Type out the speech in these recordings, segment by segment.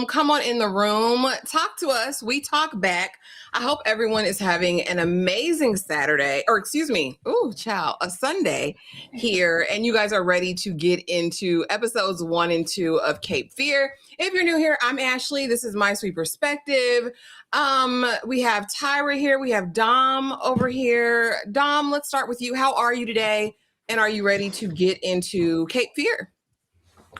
Come on in the room. Talk to us. We talk back. I hope everyone is having an amazing Saturday, or excuse me, a Sunday here. And you guys are ready to get into episodes 1 and 2 of Cape Fear. If you're new here, I'm Ashley. This is My Sweet Perspective. We have Tyra here. We have Dom over here. Dom, let's start with you. How are you today? And are you ready to get into Cape Fear?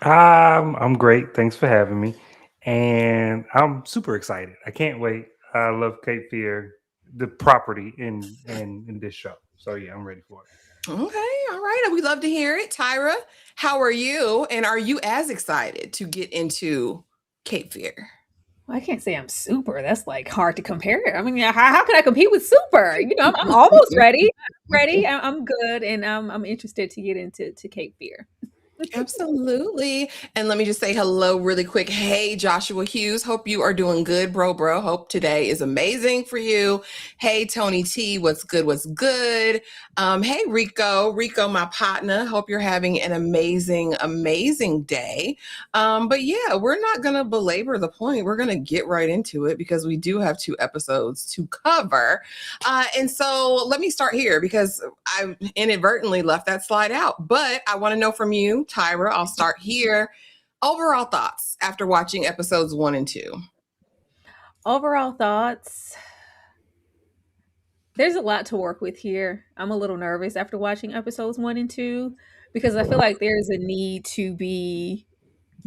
I'm great. Thanks for having me. And I'm super excited. I can't wait. I love Cape Fear, the property in this show. So yeah, I'm ready for it. Okay, all right. We love to hear it. Tyra, how are you? And are you as excited to get into Cape Fear? Well, I can't say I'm super. That's like hard to compare. I mean, how can I compete with super? I'm almost ready. I'm good, and I'm interested to get into Cape Fear. Absolutely. And let me just say hello really quick. Hey, Joshua Hughes. Hope you are doing good, bro. Hope today is amazing for you. Hey, Tony T. What's good? What's good? Hey, Rico, my partner. Hope you're having an amazing, amazing day. But yeah, we're not going to belabor the point. We're going to get right into it because we do have 2 episodes to cover. And so let me start here because I inadvertently left that slide out. But I want to know from you, Tyra, I'll start here. Overall thoughts after watching episodes 1 and 2. Overall thoughts. There's a lot to work with here. I'm a little nervous after watching episodes 1 and 2 because I feel like there's a need to be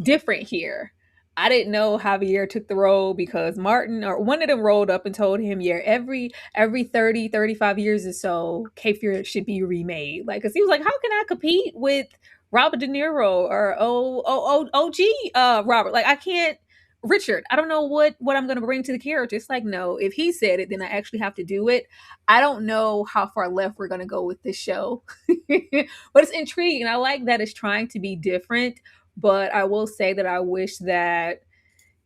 different here. I didn't know Javier took the role because Martin or one of them rolled up and told him, yeah, every 30, 35 years or so, Cape Fear should be remade. Like, cause he was like, how can I compete with Robert De Niro or OG Robert? Like, I can't. Richard, I don't know what I'm going to bring to the character. It's like, no, if he said it, then I actually have to do it. I don't know how far left we're going to go with this show, but it's intriguing. I like that it's trying to be different. But I will say that I wish that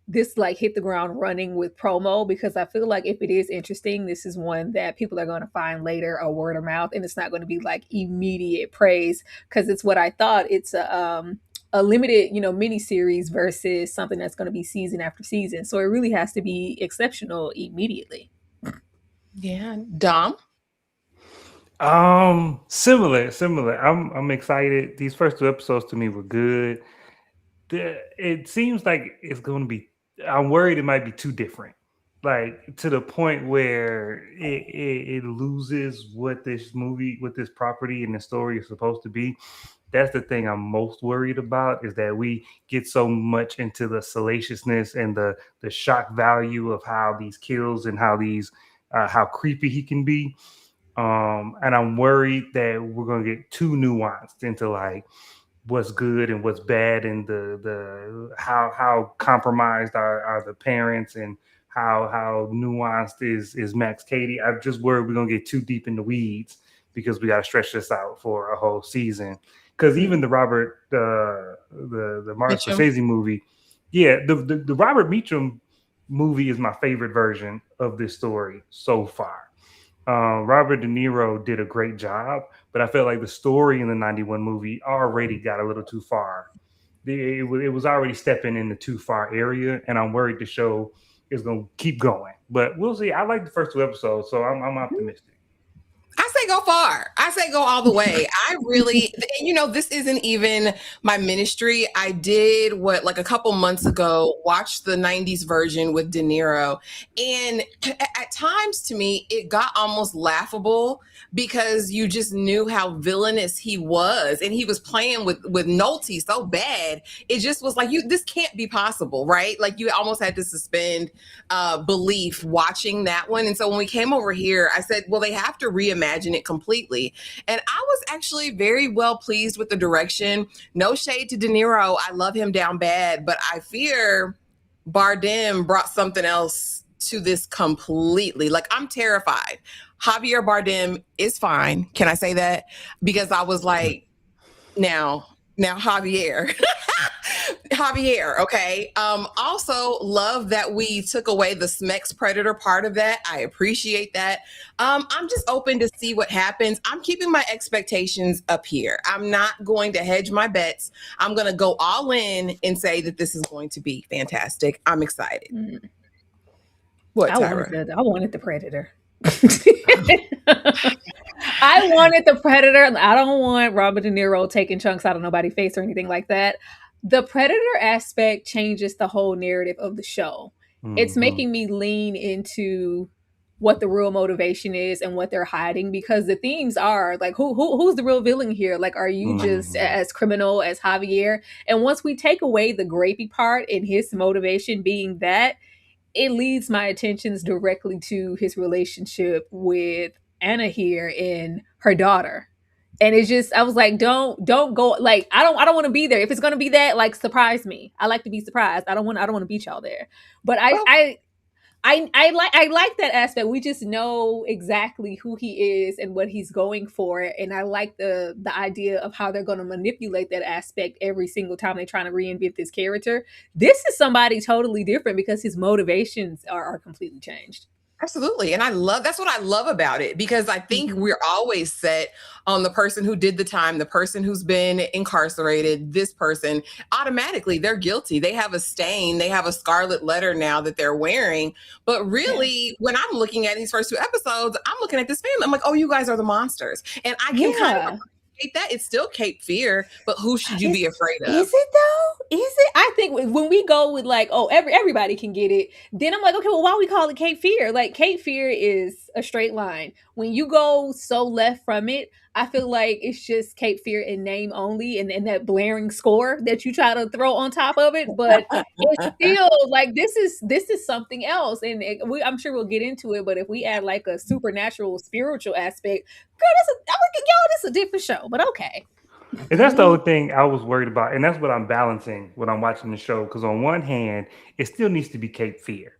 this like hit the ground running with promo because I feel like if it is interesting, this is one that people are going to find later a word of mouth, and it's not going to be like immediate praise because it's what I thought. It's a limited, mini series versus something that's going to be season after season. So it really has to be exceptional immediately. Yeah, Dom. Similar. I'm excited. These first 2 episodes to me were good. It seems like it's going to be. I'm worried it might be too different, like to the point where it loses what this property and the story is supposed to be. That's the thing I'm most worried about is that we get so much into the salaciousness and the shock value of how these kills and how these how creepy he can be. And I'm worried that we're going to get too nuanced into like what's good and what's bad and the how compromised are the parents and how nuanced is Max Cady. I'm just worried we're gonna get too deep in the weeds because we got to stretch this out for a whole season. Because even the Martin Scorsese movie, the Robert Mitchum movie is my favorite version of this story so far. Robert De Niro did a great job, but I felt like the story in the 91 movie already got a little too far. It was already stepping in the too far area, and I'm worried the show is going to keep going. But we'll see. I like the first 2 episodes, so I'm optimistic. I say go far. I say go all the way. I really, this isn't even my ministry. I did like a couple months ago, watched the 90s version with De Niro. And at times to me, it got almost laughable because you just knew how villainous he was. And he was playing with Nolte so bad. It just was like, this can't be possible, right? Like you almost had to suspend belief watching that one. And so when we came over here, I said, well, they have to reimagine it completely. And I was actually very well pleased with the direction. No shade to De Niro. I love him down bad, but I fear Bardem brought something else to this completely. Like I'm terrified. Javier Bardem is fine. Can I say that? Because I was like, now Now, Javier. Javier, okay. Also love that we took away the Smex Predator part of that. I appreciate that. I'm just open to see what happens. I'm keeping my expectations up here. I'm not going to hedge my bets. I'm going to go all in and say that this is going to be fantastic. I'm excited. What, Tyra? I wanted the Predator. I wanted the Predator. I don't want Robert De Niro taking chunks out of nobody's face or anything like that. The Predator aspect changes the whole narrative of the show. It's making me lean into what the real motivation is and what they're hiding, because the themes are like, who's the real villain here? Like, are you just as criminal as Javier? And once we take away the grapey part and his motivation being that, it leads my attentions directly to his relationship with Anna here and her daughter. And it's just, I was like, don't go, like, I don't want to be there. If it's gonna be that, like, surprise me. I like to be surprised. I don't want to beat y'all there. But I like that aspect. We just know exactly who he is and what he's going for, and I like the idea of how they're going to manipulate that aspect every single time they're trying to reinvent this character. This is somebody totally different because his motivations are completely changed. Absolutely. And that's what I love about it, because I think we're always set on the person who did the time, the person who's been incarcerated, this person, automatically they're guilty. They have a stain, they have a scarlet letter now that they're wearing. But really, when I'm looking at these first two episodes, I'm looking at this family. I'm like, oh, you guys are the monsters. And I can kind of that. It's still Cape Fear, but who should you be afraid of? Is it though? Is it? I think when we go with like, oh, everybody can get it, then I'm like, okay, well, why we call it Cape Fear? Like, Cape Fear is a straight line. When you go so left from it, I feel like it's just Cape Fear in name only, and that blaring score that you try to throw on top of it. But it's still like this is something else, and I'm sure we'll get into it. But if we add like a supernatural, spiritual aspect, girl, this is a different show. But okay. And that's the only thing I was worried about. And that's what I'm balancing when I'm watching the show. Because on one hand, it still needs to be Cape Fear.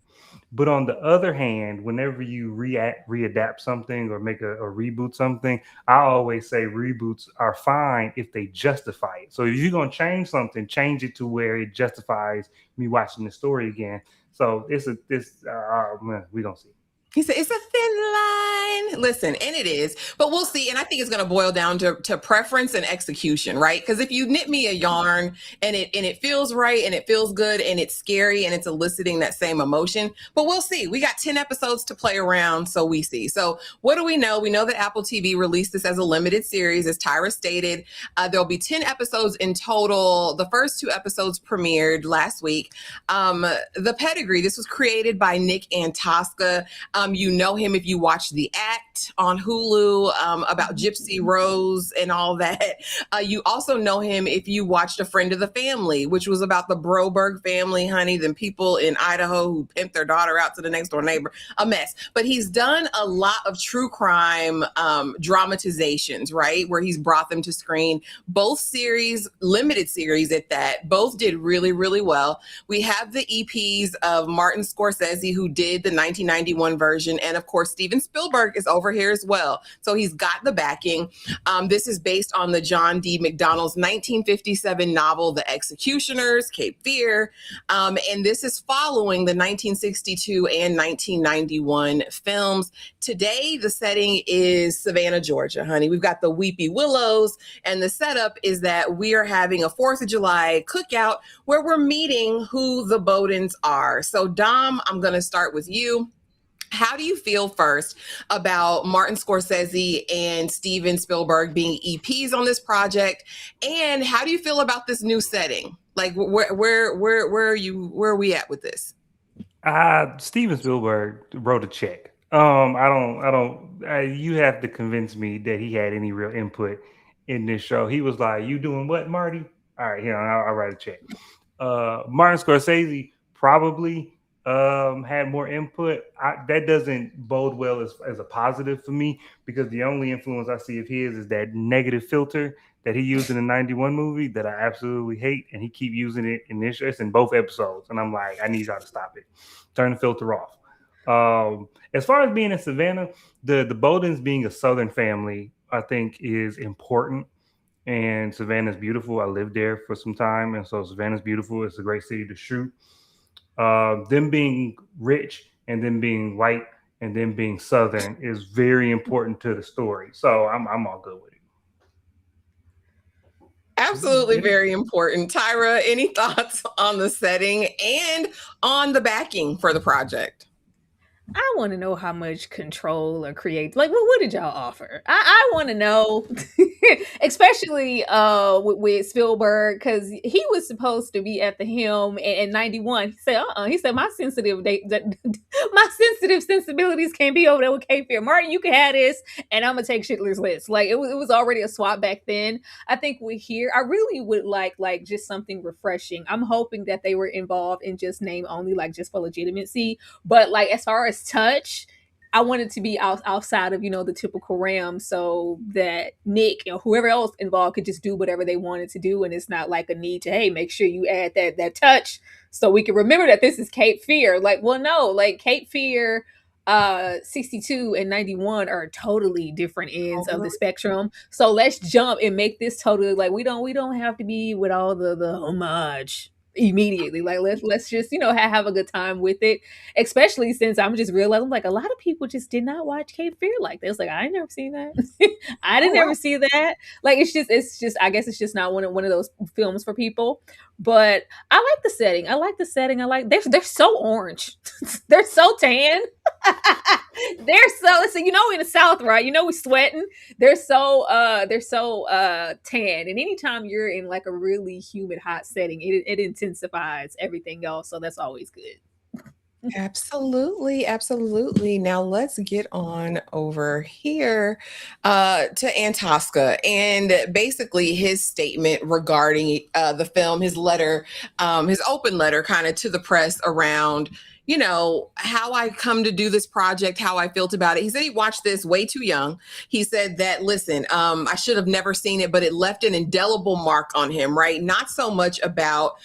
But on the other hand, whenever you readapt something or make a reboot something, I always say reboots are fine if they justify it. So if you're going to change something, change it to where it justifies me watching the story again. So we're going to see. He said, it's a thin line. Listen, and it is, but we'll see. And I think it's going to boil down to preference and execution, right? Because if you knit me a yarn and it feels right and it feels good and it's scary and it's eliciting that same emotion, but we'll see. We got 10 episodes to play around, so we see. So what do we know? We know that Apple TV released this as a limited series, as Tyra stated. There'll be 10 episodes in total. The first 2 episodes premiered last week. The Pedigree, this was created by Nick Antosca. You know him if you watch The Act on Hulu, about Gypsy Rose and all that. You also know him if you watched A Friend of the Family, which was about the Broberg family, honey, them people in Idaho who pimped their daughter out to the next door neighbor. A mess. But he's done a lot of true crime dramatizations, right, where he's brought them to screen. Both series, limited series at that, both did really, really well. We have the EPs of Martin Scorsese, who did the 1991 version, and of course Steven Spielberg is over here as well, so he's got the backing. This is based on the John D. MacDonald's 1957 novel The Executioners, Cape Fear, and this is following the 1962 and 1991 films. Today the setting is Savannah, Georgia, honey. We've got the Weepy Willows, and the setup is that we are having a 4th of July cookout where we're meeting who the Bowdens are. So Dom, I'm going to start with you. How do you feel first about Martin Scorsese and Steven Spielberg being EPs on this project? And how do you feel about this new setting? Like where are we at with this? Steven Spielberg wrote a check. You have to convince me that he had any real input in this show. He was like, you doing what, Marty? All right, I'll write a check. Martin Scorsese probably had more input. That doesn't bode well as a positive for me, because the only influence I see of his is that negative filter that he used in the 91 movie that I absolutely hate, and he keep using it in this. It's in both episodes, and I'm like, I need y'all to stop it. Turn the filter off. As far as being in Savannah, the Bowdens being a Southern family, I think is important and Savannah's beautiful. I lived there for some time, and so Savannah's beautiful. It's a great city to shoot. Them being rich and then being white and then being Southern is very important to the story. So I'm all good with it. Absolutely very important. Tyra, any thoughts on the setting and on the backing for the project? I want to know how much control or create. Like, what did y'all offer? I want to know, especially with Spielberg, because he was supposed to be at the helm in '91. He said, He said my my sensitive sensibilities can't be over there with Cape Fear. Martin, you can have this, and I'm gonna take Schindler's List. Like it was already a swap back then. I think we're here. I really would like just something refreshing. I'm hoping that they were involved in just name only, like just for legitimacy. But like as far as touch, I wanted to be outside of the typical realm, so that Nick or whoever else involved could just do whatever they wanted to do, and it's not like a need to make sure you add that touch so we can remember that this is Cape Fear. Like, well, no, like Cape Fear 62 and 91 are totally different ends of the spectrum. So let's jump and make this totally like we don't have to be with all the homage immediately. Like let's just have a good time with it, especially since I'm just realizing like a lot of people just did not watch Cape Fear like this. Like I ain't never seen that. I didn't ever see that. Like it's just I guess it's just not one of those films for people. But I like the setting. I like they're so orange. They're so tan. They're so in the South, right? We sweating. They're so tan. And anytime you're in like a really humid, hot setting, it intensifies everything else. So that's always good. Absolutely, absolutely. Now let's get on over here to Antosca and basically his statement regarding the film, his letter, his open letter kind of to the press around how I come to do this project, how I felt about it. He said he watched this way too young. He said that, listen, I should have never seen it, but it left an indelible mark on him, right? Not so much about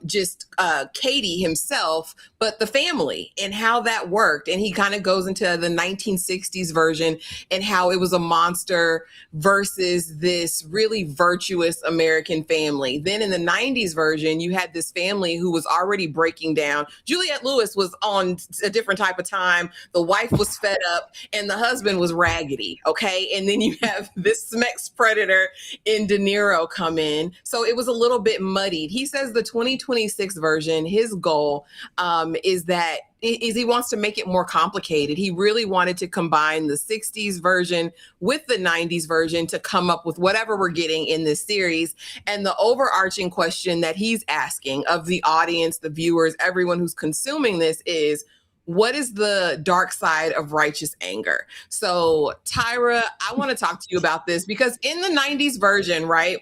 just Cady himself, but the family and how that worked. And he kind of goes into the 1960s version and how it was a monster versus this really virtuous American family. Then in the 90s version, you had this family who was already breaking down. Juliette Lewis was on a different type of time. The wife was fed up and the husband was raggedy. Okay. And then you have this sex predator in De Niro come in. So it was a little bit muddied. He says the 2026 version, his goal is he wants to make it more complicated. He really wanted to combine the 60s version with the 90s version to come up with whatever we're getting in this series. And the overarching question that he's asking of the audience, the viewers, everyone who's consuming this is, what is the dark side of righteous anger? So Tyra, I want to talk to you about this because in the 90s version, right?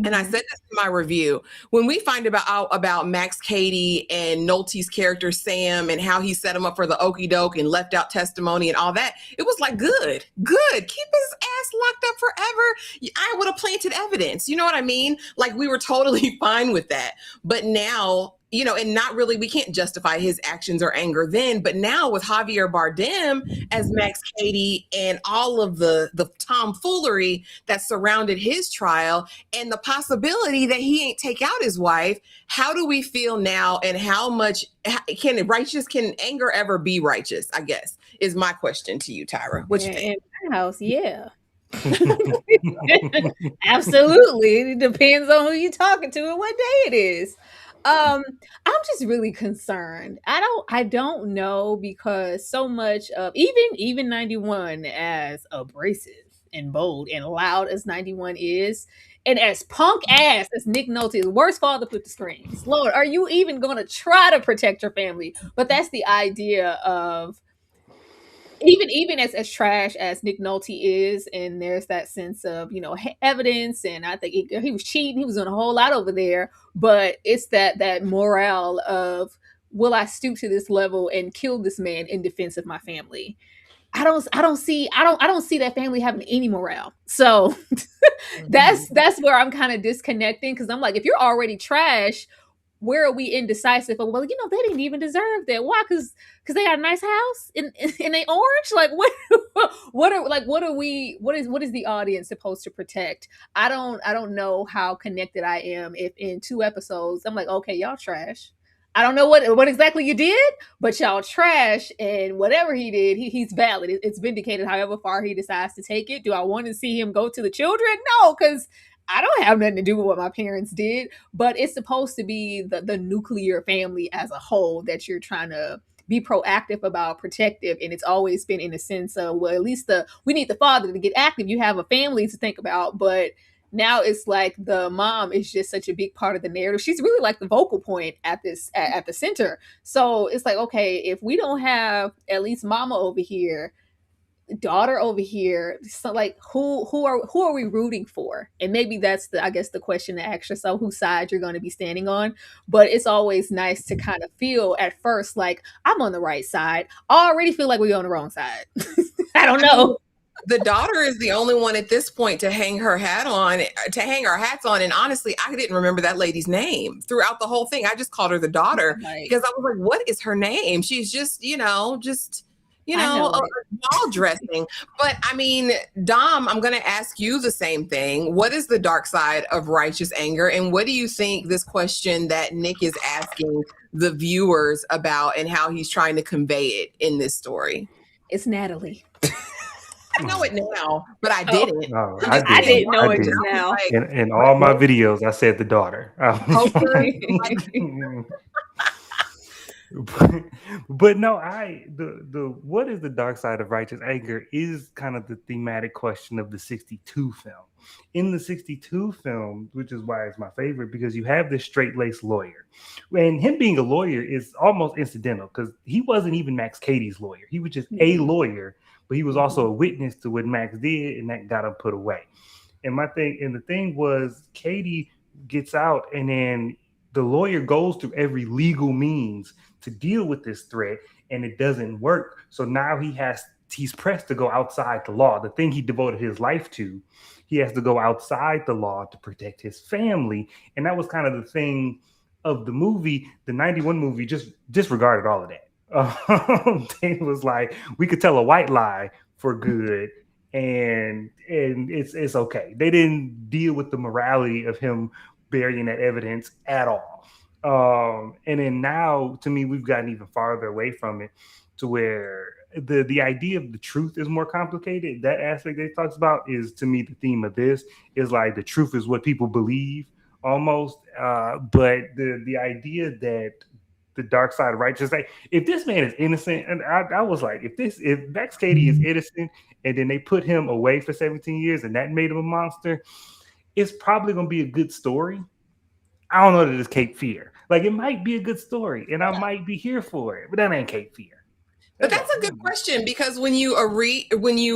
And I said this in my review, when we find out about Max Cady and Nolte's character, Sam, and how he set him up for the okie doke and left out testimony and all that, it was like, good. Keep his ass locked up forever. I would have planted evidence. You know what I mean? Like we were totally fine with that. But now, and not really, we can't justify his actions or anger then, but now with Javier Bardem as Max Cady and all of the tomfoolery that surrounded his trial and the possibility that he ain't take out his wife, how do we feel now and how much can anger ever be righteous, I guess, is my question to you, Tyra. What you think? In my house, yeah. Absolutely. It depends on who you're talking to and what day it is. I'm just really concerned. I don't know because so much of even 91, as abrasive and bold and loud as 91 is, and as punk ass as Nick Nolte, the worst father put the screens. Lord, are you even going to try to protect your family? But that's the idea of even as trash as Nick Nolte is, and there's that sense of evidence, and I think he was cheating, he was doing a whole lot over there, but it's that morale of, will I stoop to this level and kill this man in defense of my family? I don't see that family having any morale. So that's where I'm kind of disconnecting, because I'm like, if you're already trash, where are we indecisive of, well, you know, they didn't even deserve that. Why? Because they got a nice house and they orange. Like what is the audience supposed to protect? I don't know how connected I am if in 2 episodes I'm like, okay, y'all trash. I don't know what exactly you did, but y'all trash, and whatever he did, he's valid. It's vindicated however far he decides to take it. Do I want to see him go to the children? No, because I don't have nothing to do with what my parents did, but it's supposed to be the nuclear family as a whole that you're trying to be proactive about, protective, and it's always been in a sense of, well, at least we need the father to get active. You have a family to think about, but now it's like the mom is just such a big part of the narrative. She's really like the vocal point at the center. So it's like, okay, if we don't have at least mama over here, daughter over here, so like who are we rooting for? And maybe that's I guess the question to ask yourself, whose side you're going to be standing on. But it's always nice to kind of feel at first like I'm on the right side. I already feel like we're on the wrong side. I don't know. The daughter is the only one at this point to hang our hats on. And honestly, I didn't remember that lady's name throughout the whole thing. I just called her the daughter because I was like, what is her name? She's just ball dressing. But I mean, Dom, I'm going to ask you the same thing. What is the dark side of righteous anger? And what do you think this question that Nick is asking the viewers about and how he's trying to convey it in this story? It's Natalie. I know it now, but I didn't. No, I didn't know it just now. Like, in all my videos, I said the daughter. But no, the what is the dark side of righteous anger is kind of the thematic question of the 62 film. In the 62 film, which is why it's my favorite, because you have this straight-laced lawyer. And him being a lawyer is almost incidental because he wasn't even Max Cady's lawyer. He was just a lawyer, but he was also a witness to what Max did, and that got him put away. And the thing was, Cady gets out, and then the lawyer goes through every legal means to deal with this threat, and it doesn't work. So now he's pressed to go outside the law, the thing he devoted his life to. He has to go outside the law to protect his family. And that was kind of the thing of the movie. The 91 movie just disregarded all of that. It was like, we could tell a white lie for good, and it's okay. They didn't deal with the morality of him burying that evidence at all. And then now, to me, we've gotten even farther away from it, to where the idea of the truth is more complicated. That aspect they talks about is, to me, the theme of this is like the truth is what people believe almost. But the idea that the dark side of righteousness, like, if this man is innocent, and I was like, if Max Cady is innocent and then they put him away for 17 years and that made him a monster, it's probably going to be a good story. I don't know that it's Cape Fear. Like, it might be a good story and I might be here for it, but that ain't Cape Fear. But that's a good question, because when you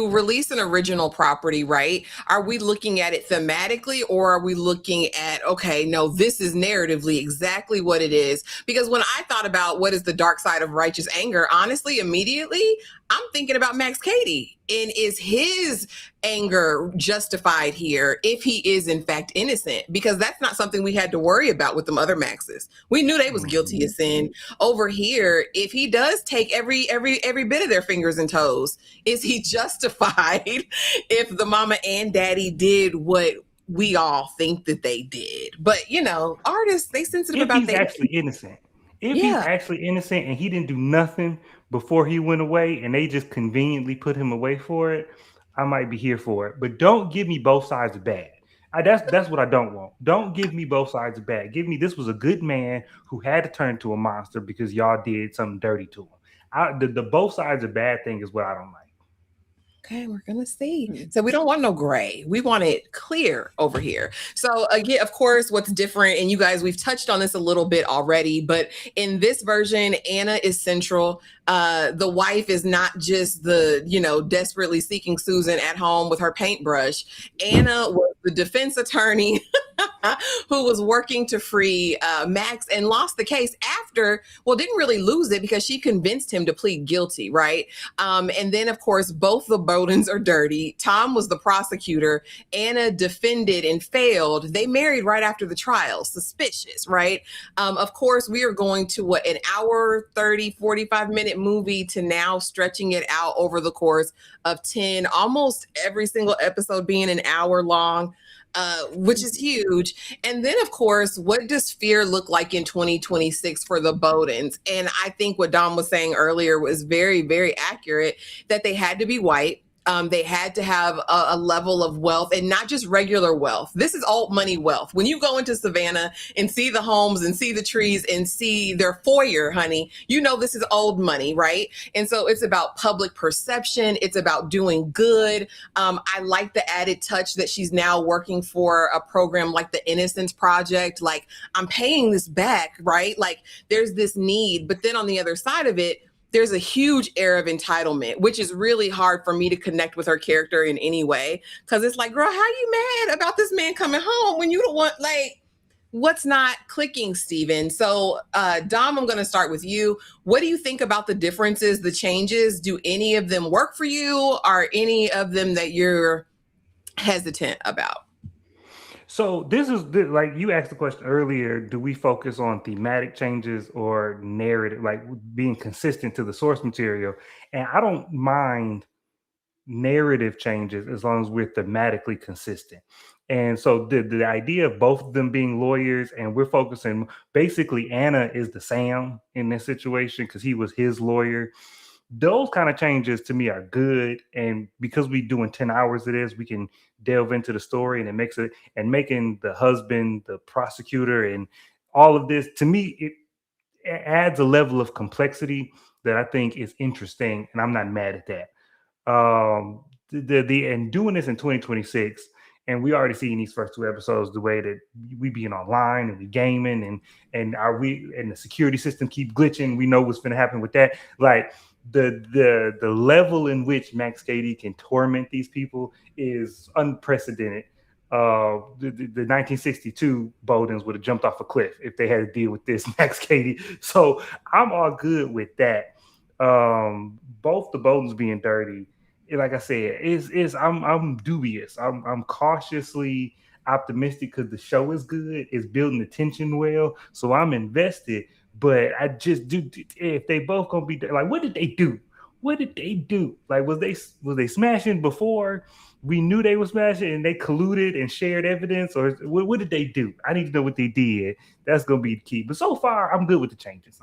release an original property, right, are we looking at it thematically, or are we looking at, okay, no, this is narratively exactly what it is? Because when I thought about what is the dark side of righteous anger, honestly, immediately, I'm thinking about Max Cady. And is his anger justified here if he is in fact innocent? Because that's not something we had to worry about with them other Maxes. We knew they was guilty of sin. Over here, if he does take every bit of their fingers and toes, is he justified if the mama and daddy did what we all think that they did? But artists, they sensitive about things. Actually innocent. If he's actually innocent and he didn't do nothing before he went away and they just conveniently put him away for it, I might be here for it. But don't give me both sides of bad. That's what I don't want. Don't give me both sides of bad. Give me, this was a good man who had to turn to a monster because y'all did something dirty to him. The both sides of bad thing is what I don't like. Okay, we're going to see. So we don't want no gray. We want it clear over here. So again, of course, what's different, and you guys, we've touched on this a little bit already, but in this version, Anna is central. The wife is not just the, desperately seeking Susan at home with her paintbrush. Anna was the defense attorney who was working to free Max and lost the case after, well, didn't really lose it because she convinced him to plead guilty, right? And then, of course, both the Bowdens are dirty. Tom was the prosecutor. Anna defended and failed. They married right after the trial. Suspicious, right? Of course, we are going to an hour, 30, 45-minute movie to now stretching it out over the course of 10, almost every single episode being an hour long. Which is huge. And then, of course, what does fear look like in 2026 for the Bowdens? And I think what Dom was saying earlier was very, very accurate, that they had to be white. They had to have a level of wealth, and not just regular wealth. This is old money wealth. When you go into Savannah and see the homes and see the trees and see their foyer, honey, this is old money, right? And so it's about public perception. It's about doing good. I like the added touch that she's now working for a program like the Innocence Project. Like, I'm paying this back, right? Like, there's this need. But then on the other side of it, there's a huge air of entitlement, which is really hard for me to connect with her character in any way. Because it's like, girl, how you mad about this man coming home when you don't want, like, what's not clicking, Steven? So, Dom, I'm going to start with you. What do you think about the differences, the changes? Do any of them work for you? Are any of them that you're hesitant about? So this is like you asked the question earlier, do we focus on thematic changes or narrative, like being consistent to the source material? And I don't mind narrative changes as long as we're thematically consistent. And so the idea of both of them being lawyers, and we're focusing, basically Anna is the Sam in this situation because he was his lawyer. Those kind of changes to me are good. And because we doing 10 hours of this, we can delve into the story, and it makes it, and making the husband the prosecutor and all of this, to me, it adds a level of complexity that I think is interesting, and I'm not mad at that. And doing this in 2026, and we already see in these first two episodes the way that we being online and we gaming, and the security system keep glitching. We know what's going to happen with that. Like, the level in which Max Cady can torment these people is unprecedented. The 1962 Bowdens would have jumped off a cliff if they had to deal with this Max Cady. So I'm all good with that. Both the Bowdens being dirty, like I said, is I'm dubious. I'm cautiously optimistic because the show is good. It's building the tension well, so I'm invested. But I just do, if they both gonna be like, what did they do? What did they do? Like, was they smashing before we knew they were smashing, and they colluded and shared evidence, or what did they do? I need to know what they did. That's gonna be the key. But so far, I'm good with the changes.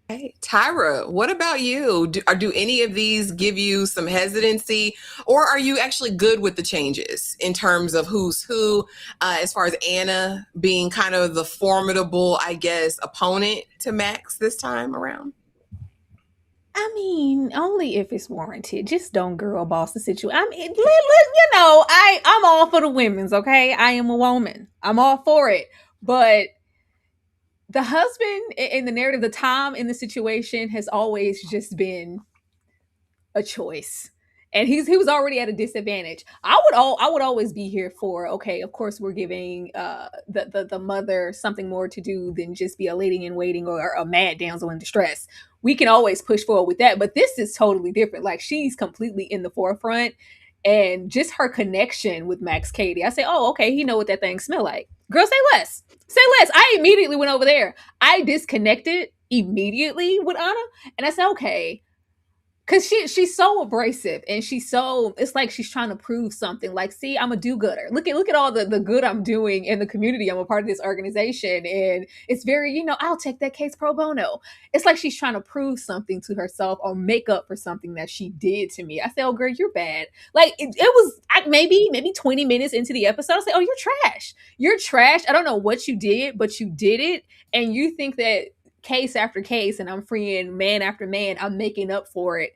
Hey, Tyra, what about you? Do any of these give you some hesitancy, or are you actually good with the changes in terms of who's who, as far as Anna being kind of the formidable, I guess, opponent to Max this time around? I mean, only if it's warranted. Just don't girl boss the situation. I mean, I'm all for the women's, okay? I am a woman. I'm all for it. But the husband in the narrative, the Tom in the situation has always just been a choice. And he was already at a disadvantage. I would always be here for, okay, of course we're giving the mother something more to do than just be a lady in waiting or a mad damsel in distress. We can always push forward with that, but this is totally different. Like, she's completely in the forefront, and just her connection with Max Cady. I say, oh, okay, he know what that thing smell like. Girl, say less. Say less. I immediately went over there. I disconnected immediately with Anna, and I said, okay, because she's so abrasive, and it's like she's trying to prove something. Like, see, I'm a do-gooder. Look at all the good I'm doing in the community. I'm a part of this organization, and it's very, I'll take that case pro bono. It's like she's trying to prove something to herself or make up for something that she did to me. I say, oh girl, you're bad. Like, it was maybe 20 minutes into the episode, I say, oh, you're trash. You're trash. I don't know what you did, but you did it, and you think that case after case, and I'm freeing man after man, I'm making up for it.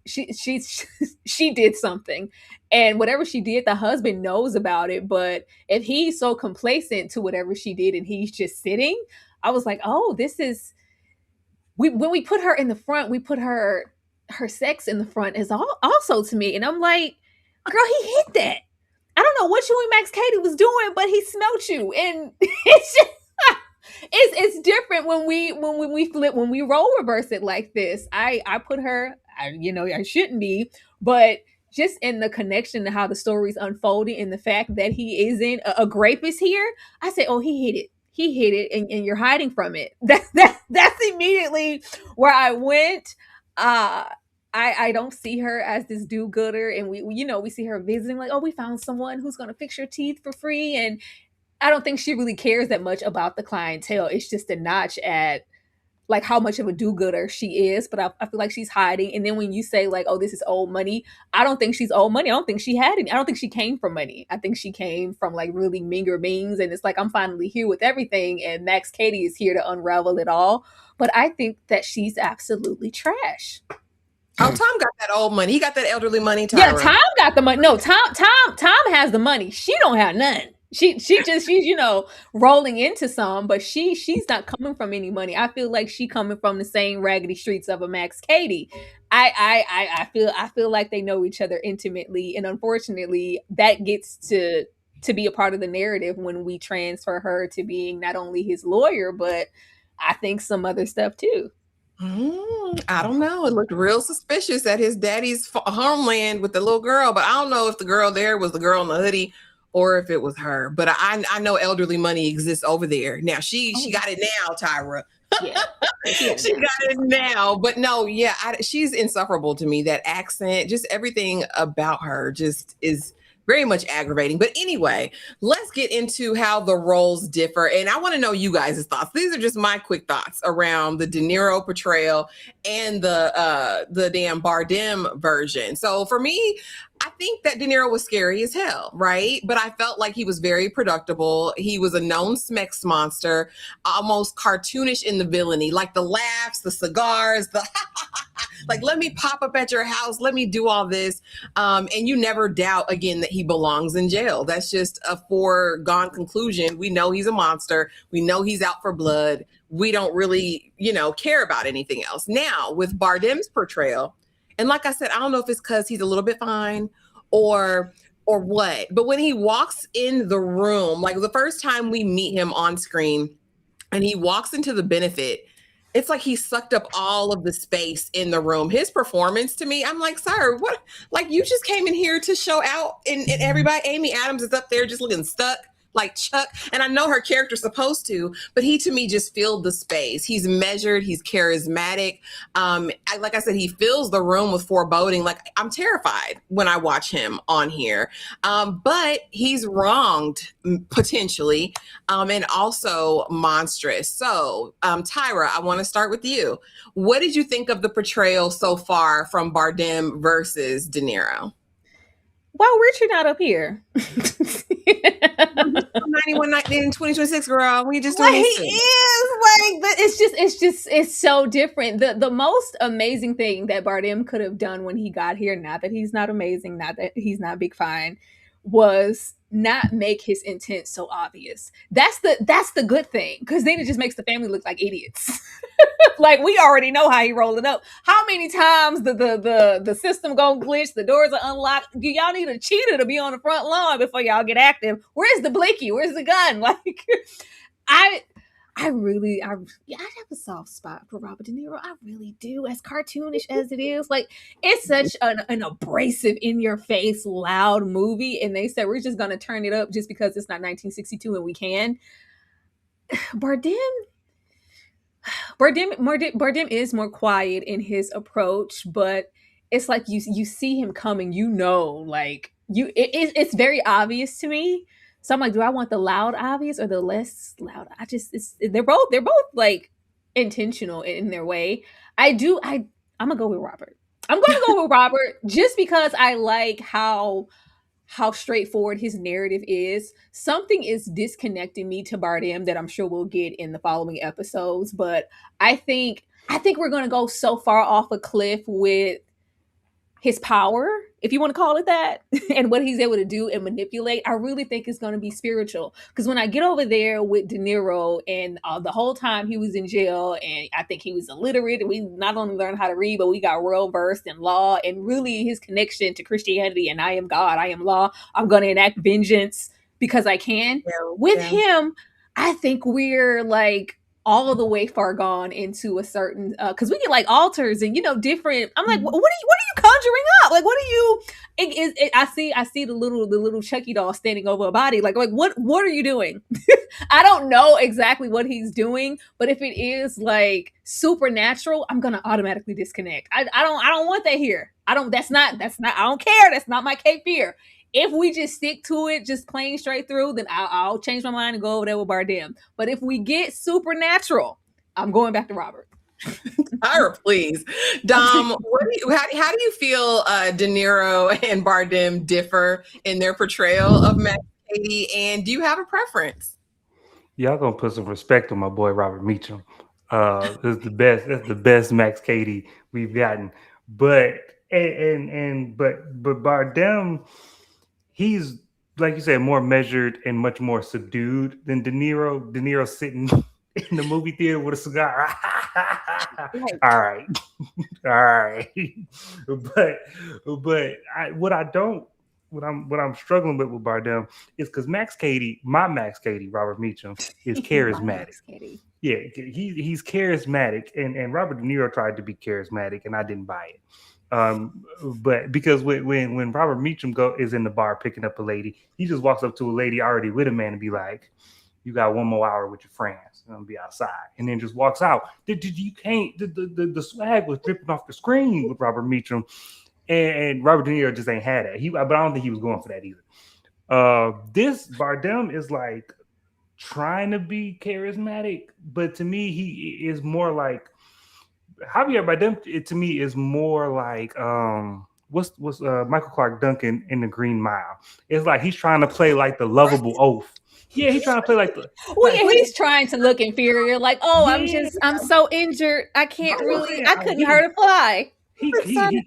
She did something, and whatever she did, the husband knows about it. But if he's so complacent to whatever she did and he's just sitting, I was like, oh, this is when we put her in the front, we put her sex in the front as also to me. And I'm like, girl, he hit that. I don't know what you and Max Cady was doing, but he smelt you. And it's just it's different when we role reverse it like this. I put her, I shouldn't be, but just in the connection to how the story's unfolding and the fact that he isn't a rapist here, I say, oh, he hit it. He hit it, and you're hiding from it. That's immediately where I went. I don't see her as this do-gooder, and we see her visiting like, oh, we found someone who's gonna fix your teeth for free, and I don't think she really cares that much about the clientele. It's just a notch at like how much of a do-gooder she is, but I feel like she's hiding. And then when you say like, oh, this is old money, I don't think she's old money. I don't think she had any. I don't think she came from money. I think she came from like really meager means. And it's like, I'm finally here with everything, and Max Cady is here to unravel it all. But I think that she's absolutely trash. Oh, Tom got that old money. He got that elderly money, Tyra. Yeah, Tom got the money. No, Tom has the money. She don't have none. She's rolling into some, but she's not coming from any money. I feel like she coming from the same raggedy streets of a Max Cady. I feel like they know each other intimately, and unfortunately, that gets to be a part of the narrative when we transfer her to being not only his lawyer, but I think some other stuff too. I don't know. It looked real suspicious at his daddy's homeland with the little girl, but I don't know if the girl there was the girl in the hoodie or if it was her. But I know elderly money exists over there. Now she got it now, Tyra. Yeah. She got it now. But no, yeah, she's insufferable to me. That accent, just everything about her just is very much aggravating. But anyway, let's get into how the roles differ. And I want to know you guys' thoughts. These are just my quick thoughts around the De Niro portrayal and the damn Bardem version. So for me, I think that De Niro was scary as hell, right? But I felt like he was very predictable. He was a known Smex monster, almost cartoonish in the villainy, like the laughs, the cigars, the like, let me pop up at your house, let me do all this. And you never doubt again that he belongs in jail. That's just a foregone conclusion. We know he's a monster. We know he's out for blood. We don't really, care about anything else. Now, with Bardem's portrayal, and like I said, I don't know if it's because he's a little bit fine or what, but when he walks in the room, like the first time we meet him on screen and he walks into the benefit, it's like he sucked up all of the space in the room. His performance to me, I'm like, sir, what? Like, you just came in here to show out and everybody, Amy Adams is up there just looking stuck like Chuck. And I know her character's supposed to, but he to me just filled the space. He's measured, he's charismatic. Like I said, he fills the room with foreboding. Like, I'm terrified when I watch him on here. But he's wronged potentially, and also monstrous. So, Tyra, I want to start with you. What did you think of the portrayal so far from Bardem versus De Niro? Why Richard not up here? 91 in 2026, girl. We just Well, doing he this shit. is like, but it's so different. The most amazing thing that Bardem could have done when he got here, not that he's not amazing, not that he's not big fine, was not make his intent so obvious. That's the good thing, because then it just makes the family look like idiots. Like, we already know how he rolled it up. How many times the system gonna glitch, the doors are unlocked? Do y'all need a cheater to be on the front lawn before y'all get active? Where's the blicky? Where's the gun? Like, I have a soft spot for Robert De Niro. I really do. As cartoonish as it is, like, it's such an abrasive, in your face, loud movie, and they said we're just gonna turn it up just because it's not 1962 and we can. Bardem is more quiet in his approach, but it's like you see him coming, like it's very obvious to me. So I'm like, do I want the loud obvious or the less loud? They're both like intentional in their way. I'm gonna go with Robert. I'm gonna go with Robert just because I like how straightforward his narrative is. Something is disconnecting me to Bardem that I'm sure we'll get in the following episodes. But I think we're gonna go so far off a cliff with his power if you want to call it that, and what he's able to do and manipulate, I really think it's going to be spiritual. Because when I get over there with De Niro, and the whole time he was in jail, and I think he was illiterate, and we not only learned how to read, but we got real versed in law, and really his connection to Christianity and I am God, I am law, I'm going to enact vengeance because I can. With him, I think we're like all the way far gone into a certain because we get like altars and different. I'm like, what are you conjuring up? Like, what are you? I see the little Chucky doll standing over a body. Like what are you doing? I don't know exactly what he's doing, but if it is like supernatural, I'm gonna automatically disconnect. I don't want that here. That's not I don't care. That's not my Cape Fear. If we just stick to it, just plain straight through, then I'll change my mind and go over there with Bardem. But if we get supernatural, I'm going back to Robert. Tyra, please. Dom, how do you feel De Niro and Bardem differ in their portrayal of Max Cady, and do you have a preference? Y'all gonna put some respect on my boy Robert Meacham. That's the best Max Cady we've gotten. But but Bardem, he's, like you said, more measured and much more subdued than De Niro. De Niro sitting in the movie theater with a cigar. All right. But what I'm struggling with Bardem is because my Max Cady, Robert Meacham, is charismatic. Yeah, he's charismatic, and Robert De Niro tried to be charismatic, and I didn't buy it. But because when Robert Meacham is in the bar picking up a lady, he just walks up to a lady already with a man and be like, "You got one more hour with your friends, and I'll be outside," and then just walks out. You can't. The swag was dripping off the screen with Robert Meacham, and Robert De Niro just ain't had that. But I don't think he was going for that either. This Bardem is like trying to be charismatic, but to me, he is more like Javier Bardem. To me, is more like what's Michael Clark Duncan in The Green Mile. It's like he's trying to play like the lovable oaf. Yeah, he's trying to play like the. He's trying to look inferior. Like, I'm so injured. I can't really. I couldn't hurt a fly. He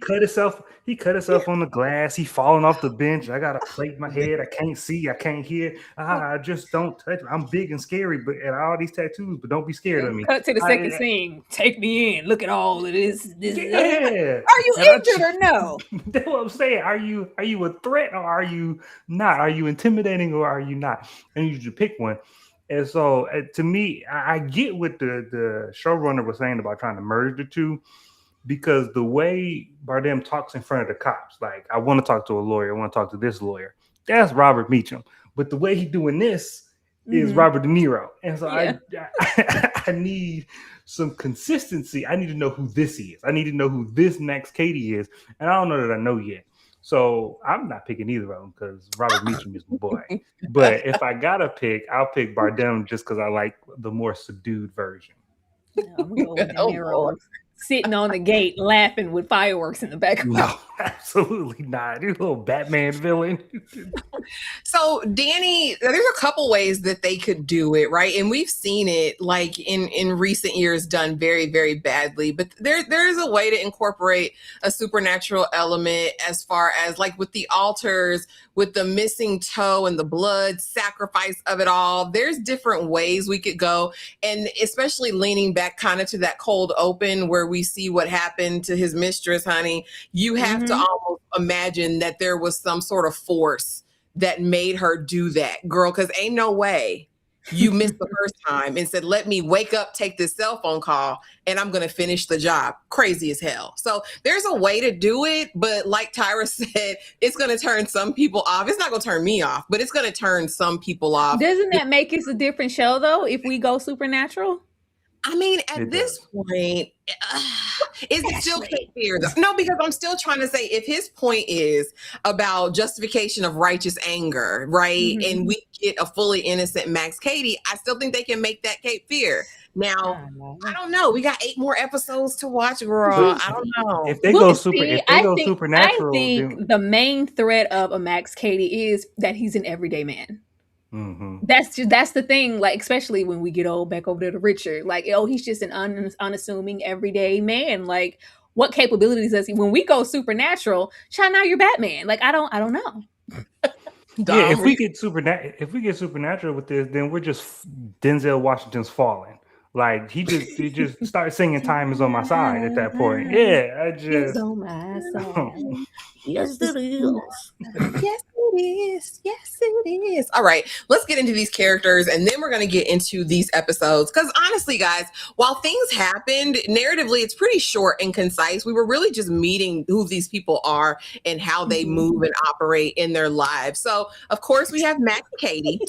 cut himself. He cut himself on the glass. He falling off the bench. I got a plate in my head. I can't see. I can't hear. I just don't touch. I'm big and scary, and all these tattoos. But don't be scared of me. Cut to the second scene. Take me in. Look at all of this. Yeah. Are you injured or no? That's what I'm saying. Are you a threat or are you not? Are you intimidating or are you not? And you should pick one. And so, to me, I get what the showrunner was saying about trying to merge the two. Because the way Bardem talks in front of the cops, like, I want to talk to a lawyer, I want to talk to this lawyer, that's Robert Meacham. But the way he's doing this is Robert De Niro. And so I need some consistency. I need to know who this is. I need to know who this Max Cady is. And I don't know that I know yet. So I'm not picking either of them because Robert Meacham is my boy. But if I got to pick, I'll pick Bardem just because I like the more subdued version. No, I'm going to go with De Niro. Sitting on the gate laughing with fireworks in the background. No, absolutely not. You're a little Batman villain. So, Danny, there's a couple ways that they could do it, right? And we've seen it like in recent years done very, very badly. But there is a way to incorporate a supernatural element as far as like with the altars, with the missing toe and the blood sacrifice of it all. There's different ways we could go. And especially leaning back kind of to that cold open where we see what happened to his mistress, honey. You have to almost imagine that there was some sort of force that made her do that, girl, because ain't no way you missed the first time and said, let me wake up, take this cell phone call, and I'm going to finish the job. Crazy as hell. So there's a way to do it. But like Tyra said, it's going to turn some people off. It's not going to turn me off, but it's going to turn some people off. Doesn't that make it a different show, though, if we go supernatural? I mean, at this point, is it still Cape Fear? No, because I'm still trying to say if his point is about justification of righteous anger, right? And we get a fully innocent Max Cady, I still think they can make that Cape Fear. Now, I don't know. We got 8 more episodes to watch, girl. I don't know. If they go supernatural, I think the main threat of a Max Cady is that he's an everyday man. That's the thing, like, especially when we get back over to the Richard, like, he's just an unassuming everyday man. Like, what capabilities does he? When we go supernatural, child, now you're Batman. Like I don't know. Yeah, Dom, if we get supernatural with this, then we're just Denzel Washington's Fallen. Like he just started singing "Time Is on My Side" at that point. Yeah, I It's just on my side. Yes, it is. yes, it is. Yes, it is. All right, let's get into these characters and then we're going to get into these episodes. Because honestly, guys, while things happened, narratively, it's pretty short and concise. We were really just meeting who these people are and how they move and operate in their lives. So, of course, we have Max and Cady,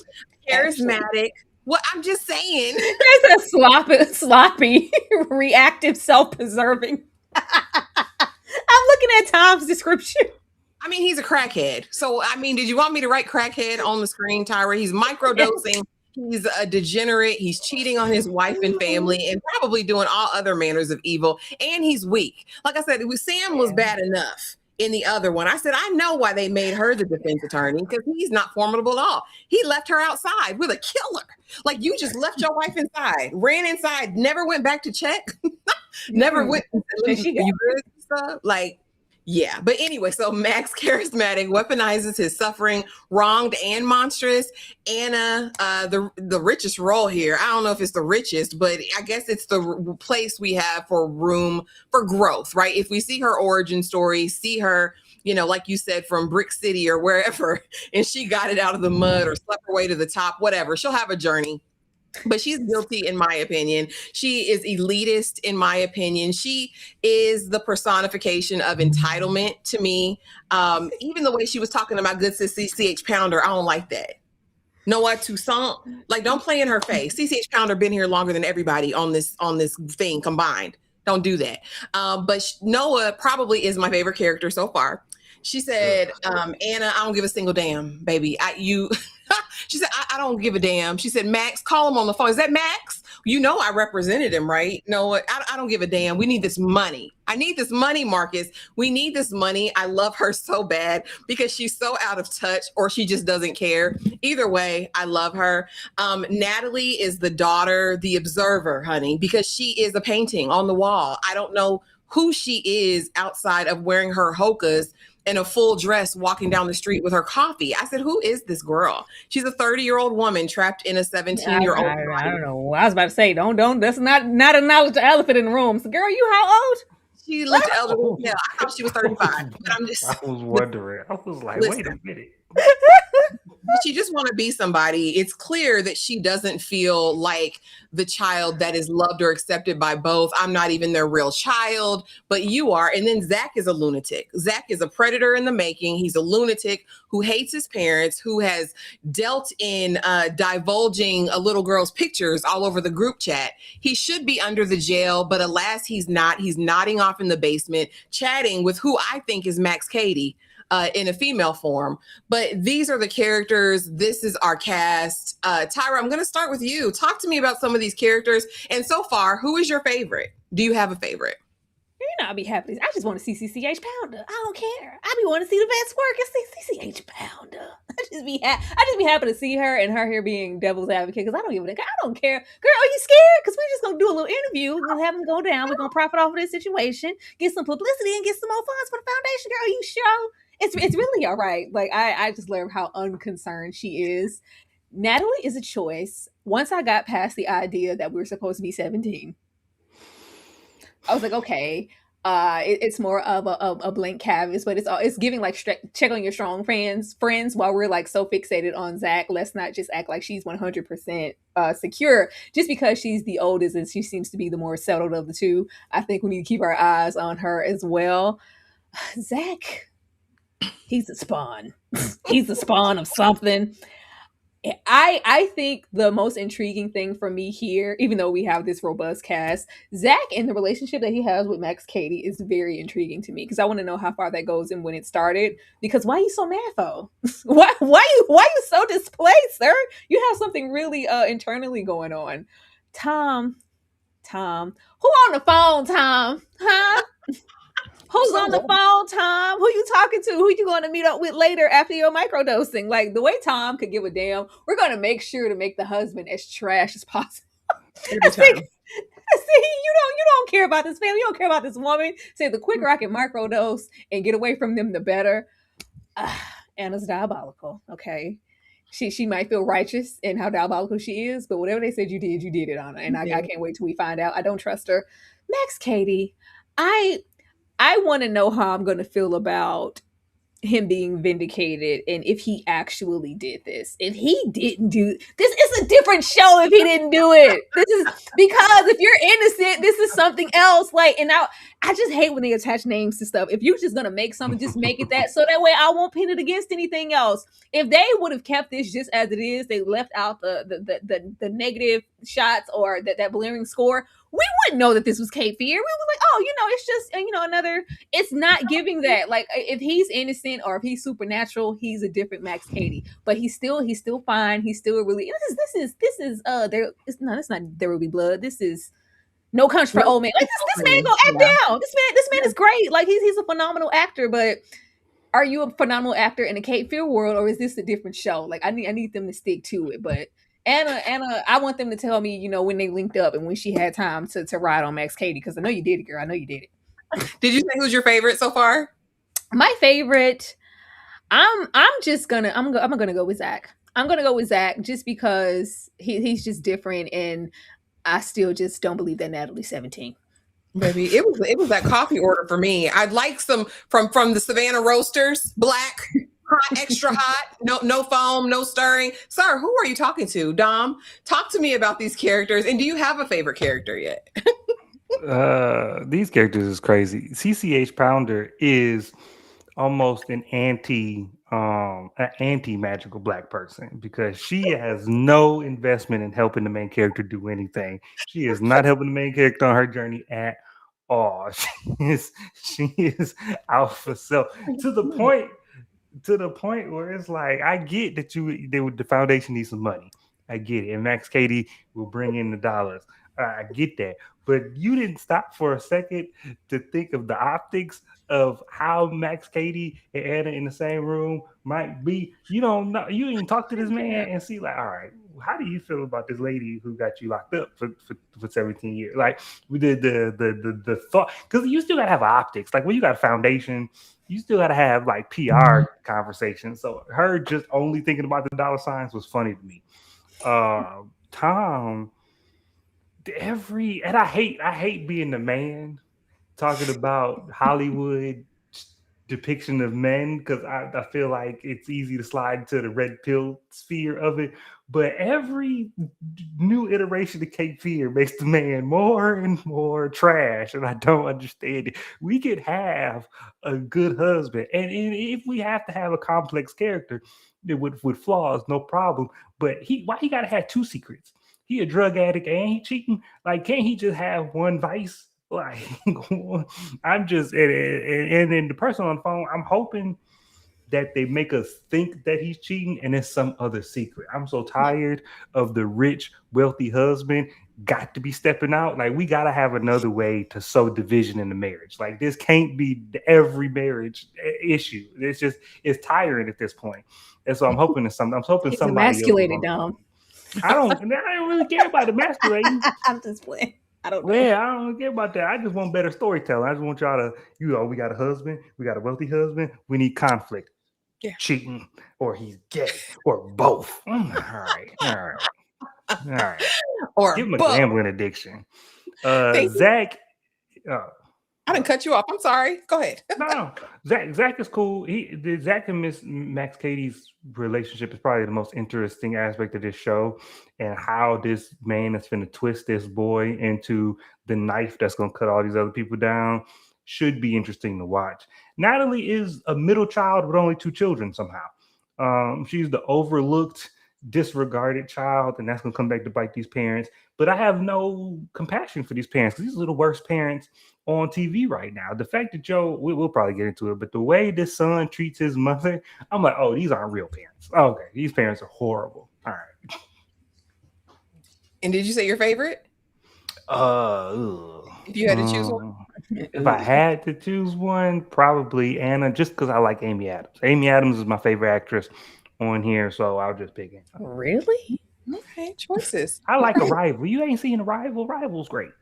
charismatic. Well, I'm just saying. There's a sloppy, reactive, self-preserving. I'm looking at Tom's description. I mean, he's a crackhead. So, I mean, did you want me to write crackhead on the screen, Tyra? He's microdosing. He's a degenerate. He's cheating on his wife and family and probably doing all other manners of evil. And he's weak. Like I said, Sam was bad enough in the other one. I said, I know why they made her the defense attorney because he's not formidable at all. He left her outside with a killer. Like you just left your wife inside, ran inside, never went back to check, never went. You good stuff? Like, yeah, but anyway, so Max, charismatic, weaponizes his suffering, wronged and monstrous. Anna, the richest role here. I don't know if it's the richest, but I guess it's the place we have for room for growth, right? If we see her origin story, see her, like you said, from Brick City or wherever, and she got it out of the mud or slept her way to the top, whatever, she'll have a journey. But she's guilty, in my opinion. She is elitist, in my opinion. She is the personification of entitlement to me. Even the way she was talking about good sis CCH Pounder, I don't like that. Noah Toussaint, like don't play in her face. CCH Pounder been here longer than everybody on this thing combined. Don't do that. But Noah probably is my favorite character so far. She said, Anna, I don't give a single damn, baby. She said, I don't give a damn. She said, Max, call him on the phone. Is that Max? I represented him, right? No, I don't give a damn. We need this money. I need this money, Marcus. We need this money. I love her so bad because she's so out of touch or she just doesn't care. Either way, I love her. Natalie is the daughter, the observer, honey, because she is a painting on the wall. I don't know who she is outside of wearing her hokas in a full dress walking down the street with her coffee. I said, who is this girl? She's a 30-year-old woman trapped in a 17-year-old. I don't know. I was about to say, don't. That's not acknowledge the elephant in the room. So, girl, you how old? She looked elderly. Yeah, I thought she was 35. But I was wondering. I was like, wait a minute. She just want to be somebody. It's clear that she doesn't feel like the child that is loved or accepted by both. I'm not even their real child, but you are. And then Zach is a lunatic. Zach is a predator in the making. He's a lunatic who hates his parents, who has dealt in divulging a little girl's pictures all over the group chat. He should be under the jail, but alas, he's not. He's nodding off in the basement, chatting with who I think is Max Cady. In a female form. But these are the characters. This is our cast. Tyra, I'm going to start with you. Talk to me about some of these characters. And so far, who is your favorite? Do you have a favorite? I'll be happy. I just want to see CCH Pounder. I don't care. I be wanting to see the best work and see CCH Pounder. I just be happy to see her and her here being devil's advocate because I don't give a damn. I don't care. Girl, are you scared? Because we're just going to do a little interview. We're going to have them go down. We're going to profit off of this situation, get some publicity and get some more funds for the foundation. Girl, are you sure? It's really all right. Like I just love how unconcerned she is. Natalie is a choice. Once I got past the idea that we were supposed to be 17, I was like, okay, it's more of a blank canvas, but it's giving like check on your strong friends while we're like so fixated on Zach. Let's not just act like she's 100% secure just because she's the oldest and she seems to be the more settled of the two. I think we need to keep our eyes on her as well. Zach. He's a spawn. He's a spawn of something. I think the most intriguing thing for me here, even though we have this robust cast, Zach and the relationship that he has with Max Cady is very intriguing to me because I want to know how far that goes and when it started. Because why are you so mad, though? why you so displaced, sir? You have something really internally going on. Tom, who on the phone, Tom? Huh? Who's on the phone, Tom? Who you talking to? Who you going to meet up with later after your microdosing? Like the way Tom could give a damn, we're going to make sure to make the husband as trash as possible. See, you don't care about this family. You don't care about this woman. Say the quicker I can microdose and get away from them, the better. Anna's diabolical. Okay, she might feel righteous in how diabolical she is, but whatever they said you did it, Anna. And I can't wait till we find out. I don't trust her. Max Cady, I want to know how I'm going to feel about him being vindicated and if he actually did this. If he didn't do this, is a different show if he didn't do it. This is because if you're innocent, this is something else. Like, and I just hate when they attach names to stuff. If you're just gonna make something, just make it that, so that way I won't pin it against anything else. If they would have kept this just as it is, they left out the negative shots or that blaring score, we wouldn't know that this was Cape Fear. We were like, oh, it's just another. It's not giving that. Like, if he's innocent or if he's supernatural, he's a different Max Cady. But he's still fine. He's still really. This is there. It's not There Will Be Blood. This is No Country for Old Men. Like, this man go act down. This man is great. Like, he's a phenomenal actor. But are you a phenomenal actor in the Cape Fear world, or is this a different show? Like, I need them to stick to it. But Anna, I want them to tell me, when they linked up and when she had time to ride on Max Cady, because I know you did it, girl. I know you did it. Did you say who's your favorite so far? My favorite, I'm gonna go with Zach. I'm gonna go with Zach just because he's just different, and I still just don't believe that Natalie's 17. Baby, it was that coffee order for me. I'd like some from the Savannah Roasters, black, hot, extra hot, no foam, no stirring. Sir, who are you talking to? Dom, talk to me about these characters. And do you have a favorite character yet? These characters is crazy. CCH Pounder is almost an anti magical black person, because she has no investment in helping the main character do anything. She is not helping the main character on her journey at all. She is out for self to the point where it's like, I get that the foundation needs some money. I get it, and Max Cady will bring in the dollars. I get that, but you didn't stop for a second to think of the optics of how Max Cady and Anna in the same room might be. You don't know. You didn't talk to this man and see, like, all right, how do you feel about this lady who got you locked up for 17 years? Like, we did the thought, because you still gotta have optics. Like, when you got a foundation, you still gotta have like PR conversations. So her just only thinking about the dollar signs was funny to me. Tom. And I hate being the man talking about Hollywood depiction of men, because I feel like it's easy to slide into the red pill sphere of it. But every new iteration of Cape Fear makes the man more and more trash, and I don't understand it. We could have a good husband, and if we have to have a complex character with flaws, no problem. But why he gotta have two secrets? He a drug addict and he cheating. Like, can't he just have one vice? Like, I'm just, and then the person on the phone, I'm hoping that they make us think that he's cheating and it's some other secret. I'm so tired of the rich, wealthy husband got to be stepping out. Like, we got to have another way to sow division in the marriage. Like, this can't be every marriage issue. It's tiring at this point. And so I'm hoping somebody emasculated, Dom. I don't really care about the masquerading. I'm just playing. I don't know. Yeah, I don't care about that. I just want better storytelling. I just want y'all to, we got a husband, we got a wealthy husband, we need conflict. Yeah. Cheating, or he's gay, or both. All right. Or give him a gambling addiction. Zach. I didn't cut you off. I'm sorry. Go ahead. No. Zach is cool. Zach and Miss Max Cady's relationship is probably the most interesting aspect of this show, and how this man is going to twist this boy into the knife that's going to cut all these other people down should be interesting to watch. Natalie is a middle child with only two children somehow. She's the overlooked, disregarded child, and that's going to come back to bite these parents. But I have no compassion for these parents, because these are the worst parents on TV right now. The fact that we'll probably get into it, but the way this son treats his mother, I'm like, oh, these aren't real parents. Okay, these parents are horrible. All right. And did you say your favorite? If you had to choose one? If I had to choose one, probably Anna, just because I like Amy Adams. Amy Adams is my favorite actress on here, so I'll just pick it. Really? Okay, choices. I like Arrival. You ain't seen Arrival? Arrival's great.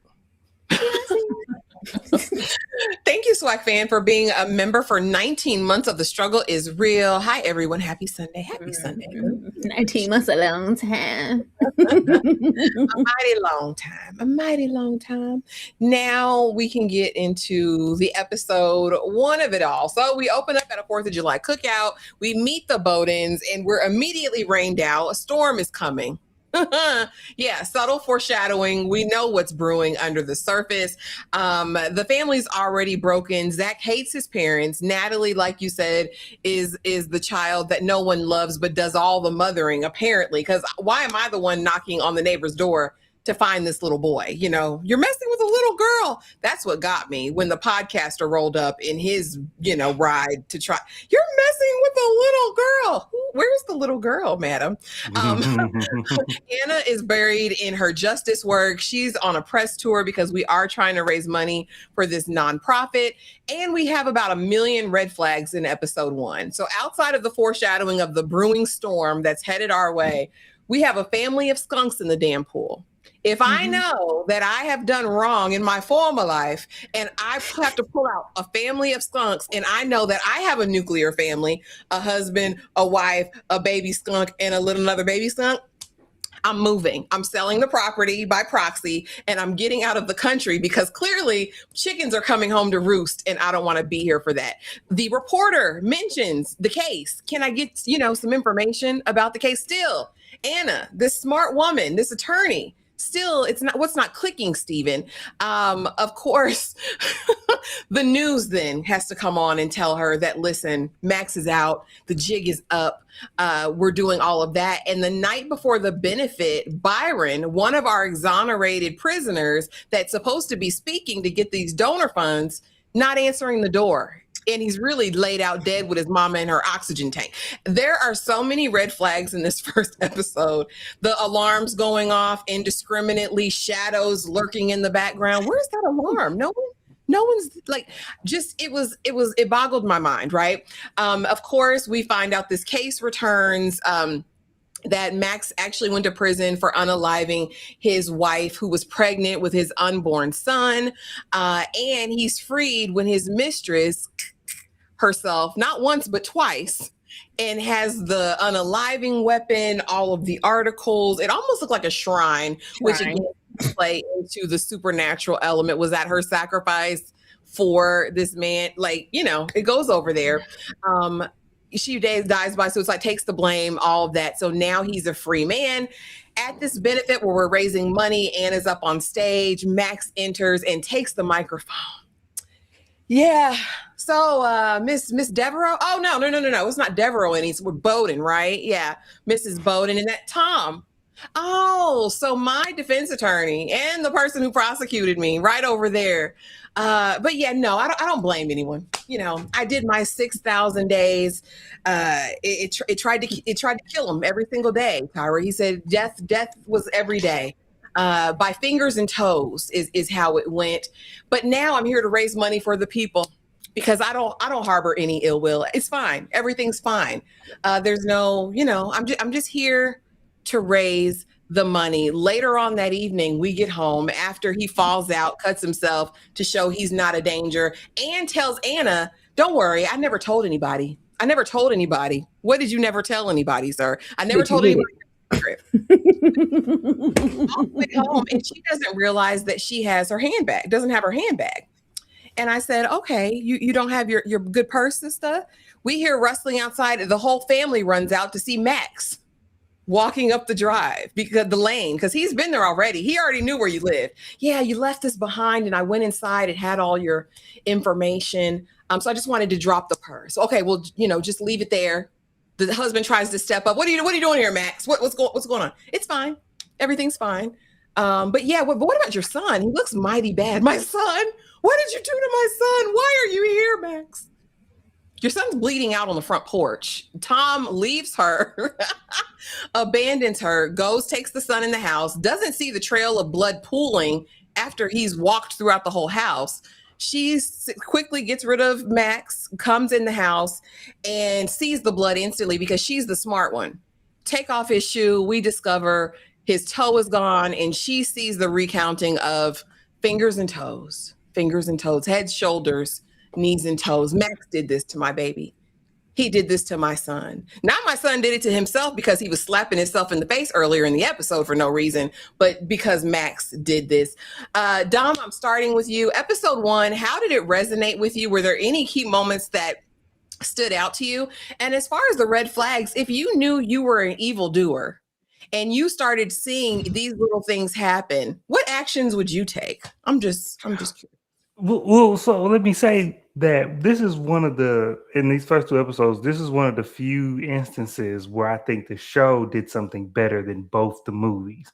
Thank you, Swag Fan, for being a member for 19 months of The Struggle is Real. Hi, everyone. Happy Sunday. Happy Sunday. 19 months a long time. A mighty long time. A mighty long time. Now we can get into the episode one of it all. So we open up at a 4th of July cookout. We meet the Bowdens, and we're immediately rained out. A storm is coming. Yeah, subtle foreshadowing. We know what's brewing under the surface. The family's already broken. Zach hates his parents. Natalie, like you said, is the child that no one loves but does all the mothering, apparently. Because why am I the one knocking on the neighbor's door to find this little boy? You know, you're messing with a little girl. That's what got me when the podcaster rolled up in his, ride to try. You're messing with a little girl. Where's the little girl, madam? Anna is buried in her justice work. She's on a press tour because we are trying to raise money for this nonprofit. And we have about 1 million red flags in episode 1. So outside of the foreshadowing of the brewing storm that's headed our way, we have a family of skunks in the damn pool. If I know that I have done wrong in my former life and I have to pull out a family of skunks, and I know that I have a nuclear family, a husband, a wife, a baby skunk, and another baby skunk, I'm moving. I'm selling the property by proxy, and I'm getting out of the country because clearly chickens are coming home to roost, and I don't want to be here for that. The reporter mentions the case. Can I get, some information about the case? Still, Anna, this smart woman, this attorney, still, it's not what's not clicking, Stephen. Of course, the news then has to come on and tell her that, listen, Max is out. The jig is up. We're doing all of that. And the night before the benefit, Byron, one of our exonerated prisoners that's supposed to be speaking to get these donor funds, not answering the door. And he's really laid out dead with his mama in her oxygen tank. There are so many red flags in this first episode. The alarms going off indiscriminately, shadows lurking in the background. Where's that alarm? No one's like, it boggled my mind, right? Of course, we find out this case returns, that Max actually went to prison for unaliving his wife who was pregnant with his unborn son. And he's freed when his mistress herself, not once, but twice, and has the unaliving weapon, all of the articles. It almost looked like a shrine. Which again play into the supernatural element. Was that her sacrifice for this man? It goes over there. She dies by suicide, takes the blame, all of that. So now he's a free man. At this benefit where we're raising money, Anna's up on stage. Max enters and takes the microphone. Yeah. So Miss Devereaux. Oh, no. It's not Devereaux. It's Bowden, right? Yeah. Mrs. Bowden and that Tom. Oh, so my defense attorney and the person who prosecuted me right over there. But yeah, no, I don't blame anyone. I did my 6,000 days. It tried to kill him every single day, Tyra. He said death was every day. By fingers and toes is how it went. But now I'm here to raise money for the people because I don't harbor any ill will. It's fine. Everything's fine. There's no, I'm just here to raise the money. Later on that evening, we get home after he falls out, cuts himself to show he's not a danger, and tells Anna, don't worry, I never told anybody. What did you never tell anybody, sir? I never told anybody. Went home, and she doesn't realize that she has her handbag, doesn't have her handbag. And I said, okay, you don't have your good purse and stuff? We hear rustling outside. The whole family runs out to see Max walking up the drive because he's been there already. He already knew where you lived. Yeah, you left us behind, and I went inside. It had all your information. So I just wanted to drop the purse. Okay, well, just leave it there. The husband tries to step up. What are you doing here, Max? What's going on? It's fine. Everything's fine. But yeah, but what about your son? He looks mighty bad. My son? What did you do to my son? Why are you here, Max? Your son's bleeding out on the front porch. Tom leaves her, abandons her, takes the son in the house, doesn't see the trail of blood pooling after he's walked throughout the whole house. She quickly gets rid of Max, comes in the house, and sees the blood instantly because she's the smart one. Take off his shoe. We discover his toe is gone, and she sees the recounting of fingers and toes. fingers and toes, heads, shoulders, knees and toes. Max did this to my baby. He did this to my son. Not my son did it to himself because he was slapping himself in the face earlier in the episode for no reason, but because Max did this. Dom, I'm starting with you. Episode 1, how did it resonate with you? Were there any key moments that stood out to you? And as far as the red flags, if you knew you were an evildoer and you started seeing these little things happen, what actions would you take? I'm just curious. Well, so let me say that this is one of the, in these first 2 episodes, this is one of the few instances where I think the show did something better than both the movies.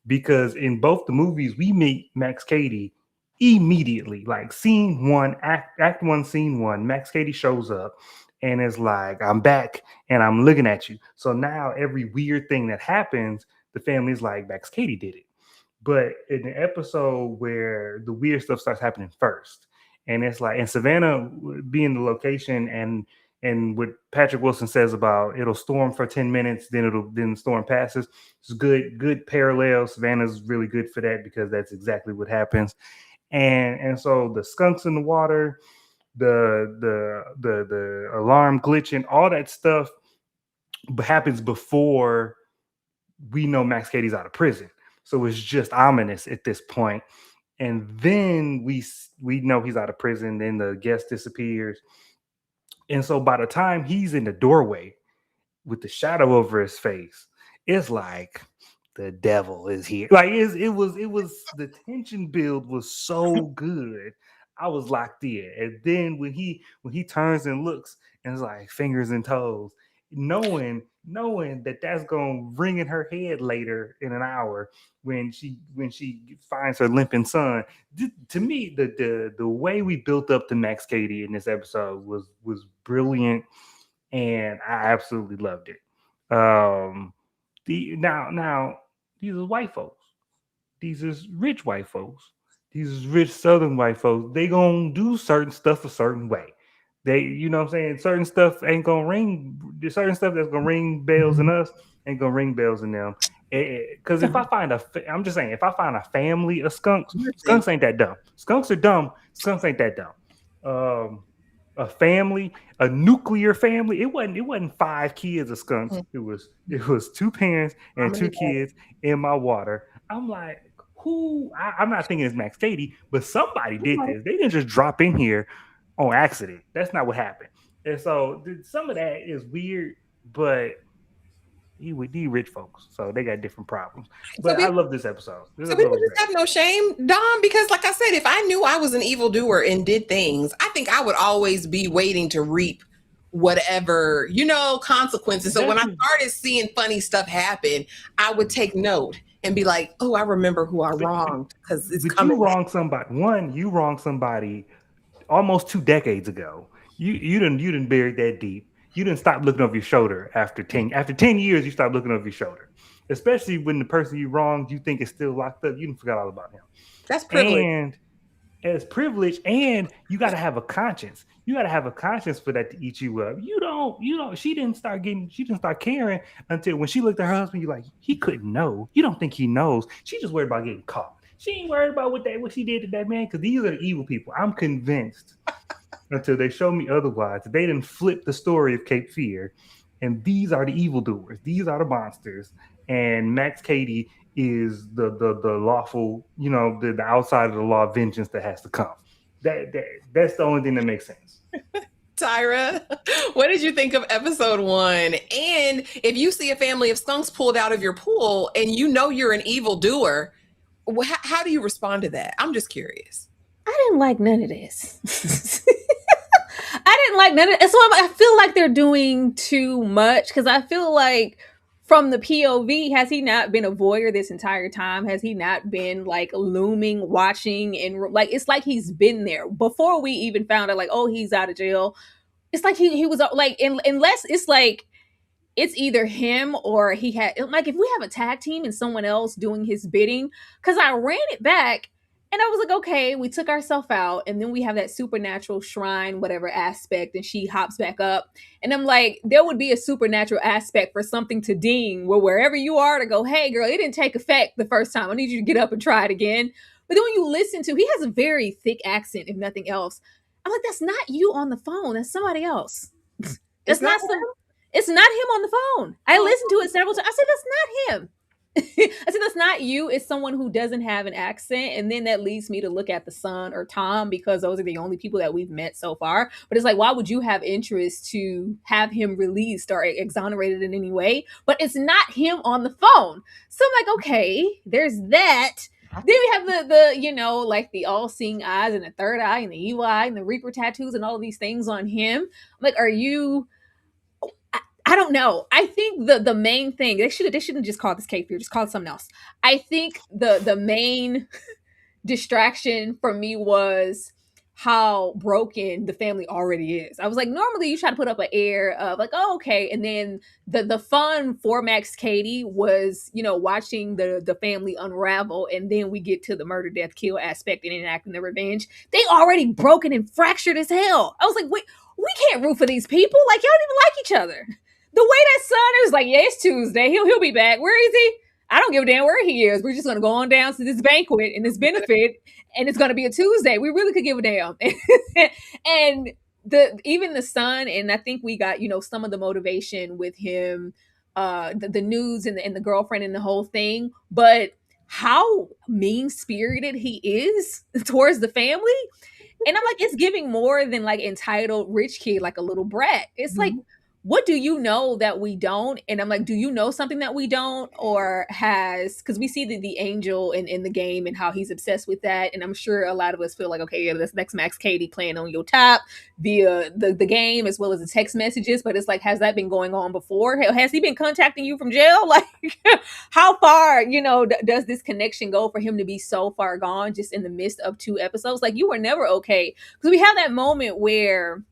Because in both the movies, we meet Max Cady immediately, like scene 1, act 1, scene 1. Max Cady shows up and is like, I'm back and I'm looking at you. So now every weird thing that happens, the family's like, Max Cady did it. But in the episode where the weird stuff starts happening first, and it's like, and Savannah being the location, and what Patrick Wilson says about it'll storm for 10 minutes, then the storm passes. It's good parallel. Savannah's really good for that because that's exactly what happens. And so the skunks in the water, the alarm glitching, all that stuff happens before we know Max Cady's out of prison. So it's just ominous at this point. And then we know he's out of prison. Then the guest disappears. And so by the time he's in the doorway with the shadow over his face, it's like the devil is here. Like it was the tension build was so good. I was locked in. And then when he turns and looks and it's like fingers and toes, knowing that that's going to ring in her head later in an hour when she finds her limping son. To me, the way we built up to Max Cady in this episode was brilliant, and I absolutely loved it. Now these are white folks. These is rich white folks. These is rich Southern white folks. They gonna do certain stuff a certain way. They, you know what I'm saying? Certain stuff ain't gonna ring. There's certain stuff that's gonna ring bells in us ain't gonna ring bells in them. Because if I find I'm just saying, if I find a family of skunks ain't that dumb. Skunks are dumb. Skunks ain't that dumb. A family, a nuclear family. It wasn't 5 kids of skunks. It was 2 parents and 2 kids in my water. I'm like, who? I'm not thinking it's Max Cady, but somebody did this. They didn't just drop in here on accident. That's not what happened. And so some of that is weird, but he rich folks, so they got different problems. But I love this episode. So people just have no shame, Dom, because like I said, if I knew I was an evildoer and did things, I think I would always be waiting to reap whatever, consequences. So when I started seeing funny stuff happen, I would take note and be like, oh, I remember who I wronged because it's coming. You wronged somebody. You wronged somebody almost 2 decades ago. You didn't bury that deep. You didn't stop looking over your shoulder after 10 years. You stopped looking over your shoulder, especially when the person you wronged you think is still locked up. You didn't forget all about him. That's privilege. And as privilege, and you got to have a conscience. You got to have a conscience for that to eat you up. You don't. She didn't start caring until when she looked at her husband. You're like, he couldn't know. You don't think he knows. She just worried about getting caught. She ain't worried about what she did to that man, because these are the evil people. I'm convinced until they show me otherwise. They didn't flip the story of Cape Fear, and these are the evildoers. These are the monsters, and Max Cady is the lawful, the outside of the law of vengeance that has to come. That's the only thing that makes sense. Tyra, what did you think of episode 1? And if you see a family of skunks pulled out of your pool and you're an evildoer, how do you respond to that? I'm just curious. I didn't like none of this. I didn't like none of it. So I feel like they're doing too much, because I feel like from the POV, has he not been a voyeur this entire time? Has he not been like looming, watching, and like it's like he's been there before we even found out like, oh, he's out of jail. It's like he was like, unless it's like it's either him or he had, like, if we have a tag team and someone else doing his bidding, because I ran it back and I was like, okay, we took ourselves out, and then we have that supernatural shrine, whatever aspect, and she hops back up. And I'm like, there would be a supernatural aspect for something to ding, where wherever you are to go, hey, girl, it didn't take effect the first time. I need you to get up and try it again. But then when you listen to, he has a very thick accent, if nothing else. I'm like, that's not you on the phone. That's somebody else. It's That's not not some. It's not him on the phone. I listened to it several times. I said, that's not him. I said, that's not you. It's someone who doesn't have an accent. And then that leads me to look at the son or Tom, because those are the only people that we've met so far. But it's like, why would you have interest to have him released or exonerated in any way? But it's not him on the phone. So I'm like, okay, there's that. Then we have the like the all-seeing eyes and the third eye and the evil eye and the Reaper tattoos and all of these things on him. I'm like, are you... I don't know. I think the main thing, they shouldn't just call this Cape Fear, just call it something else. I think the main distraction for me was how broken the family already is. I was like, normally you try to put up an air of like, oh, okay. And then the fun for Max Cady was, watching the family unravel. And then we get to the murder, death, kill aspect and enacting the revenge. They already broken and fractured as hell. I was like, wait, we can't root for these people. Like, y'all don't even like each other. The way that son is like, yeah, it's Tuesday. He'll be back. Where is he? I don't give a damn where he is. We're just gonna go on down to this banquet and this benefit, and it's gonna be a Tuesday. We really could give a damn. And even the son, and I think we got some of the motivation with him, the news and the girlfriend and the whole thing, but how mean spirited he is towards the family. And I'm like, it's giving more than like entitled rich kid, like a little brat. It's like, what do you know that we don't? And I'm like, do you know something that we don't? Or because we see the angel in the game and how he's obsessed with that. And I'm sure a lot of us feel like, okay, yeah, this next Max Cady playing on your top via the game as well as the text messages. But it's like, has that been going on before? Has he been contacting you from jail? Like, how far, does this connection go for him to be so far gone just in the midst of 2 episodes? Like, you were never okay. Because we have that moment where,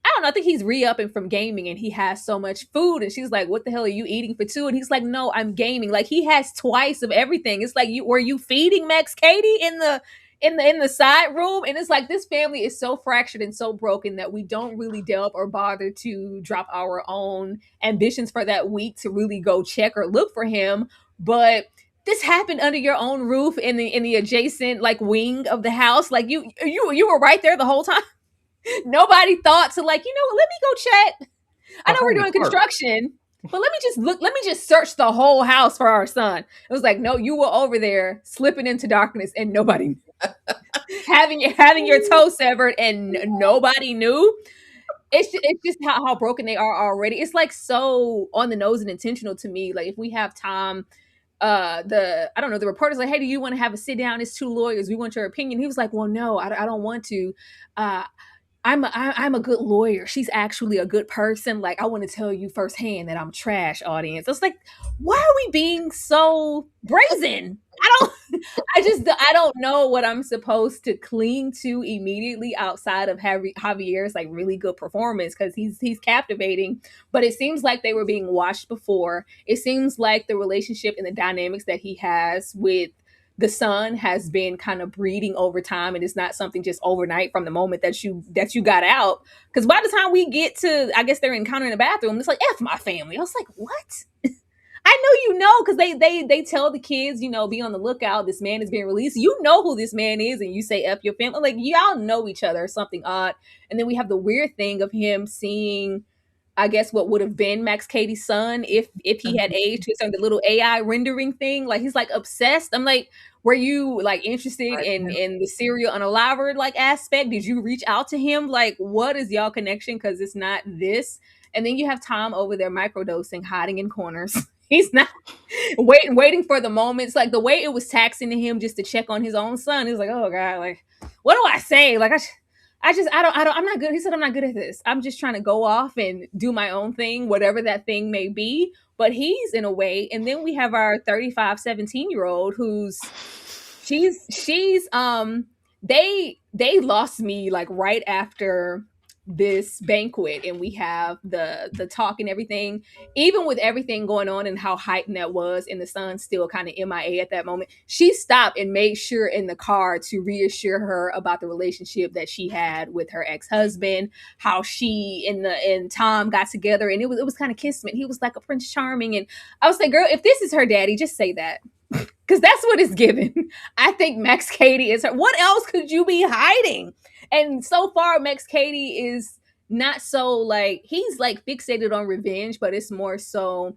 I don't know, I think he's re-upping from gaming and he has so much food and she's like, what the hell are you eating for 2? And he's like, no, I'm gaming. Like, he has twice of everything. It's like, were you feeding Max Cady in the side room? And it's like, this family is so fractured and so broken that we don't really delve or bother to drop our own ambitions for that week to really go check or look for him. But this happened under your own roof in the adjacent like wing of the house. Like, you were right there the whole time. Nobody thought to like, let me go check. I know we're doing construction, but let me just search the whole house for our son. It was like, no, you were over there slipping into darkness and nobody having your toe severed and nobody knew. It's just how broken they are already. It's like so on the nose and intentional to me. Like, if we have Tom, the reporter's like, hey, do you want to have a sit down? It's 2 lawyers. We want your opinion. He was like, well, no, I don't want to. I'm a good lawyer. She's actually a good person. Like, I want to tell you firsthand that I'm trash, audience. It's like, why are we being so brazen? I don't know what I'm supposed to cling to immediately outside of Javier's like really good performance, because he's captivating. But it seems like they were being watched before. It seems like the relationship and the dynamics that he has with the son has been kind of breeding over time, and it's not something just overnight from the moment that you got out. Because by the time we get to, I guess they're encountering the bathroom, it's like, F my family. I was like, what? I know, because they tell the kids, be on the lookout. This man is being released. You know who this man is, and you say F your family. Like, y'all know each other, something odd. And then we have the weird thing of him seeing, I guess, what would have been Max Cady's son if he had aged to the little AI rendering thing. Like, he's like obsessed. I'm like, were you like interested in the serial unalivered like aspect? Did you reach out to him? Like, what is y'all connection? Because it's not this. And then you have Tom over there microdosing, hiding in corners. He's not waiting for the moments. Like, the way it was taxing to him just to check on his own son. He was like, oh God, like, what do I say? Like, I'm not good. He said, I'm not good at this. I'm just trying to go off and do my own thing, whatever that thing may be. But he's in a way. And then we have our 35, 17-year-old who's they lost me like right after this banquet, and we have the talk and everything, even with everything going on and how heightened that was, and the son still kind of MIA at that moment. She stopped and made sure in the car to reassure her about the relationship that she had with her ex-husband, how she and Tom got together, and it was kind of kismet. He was like a Prince Charming, and I was like, girl, if this is her daddy, just say that. Because that's what it's given. I think Max Cady is her. What else could you be hiding? And so far, Max Cady is not so like, he's like fixated on revenge, but it's more so,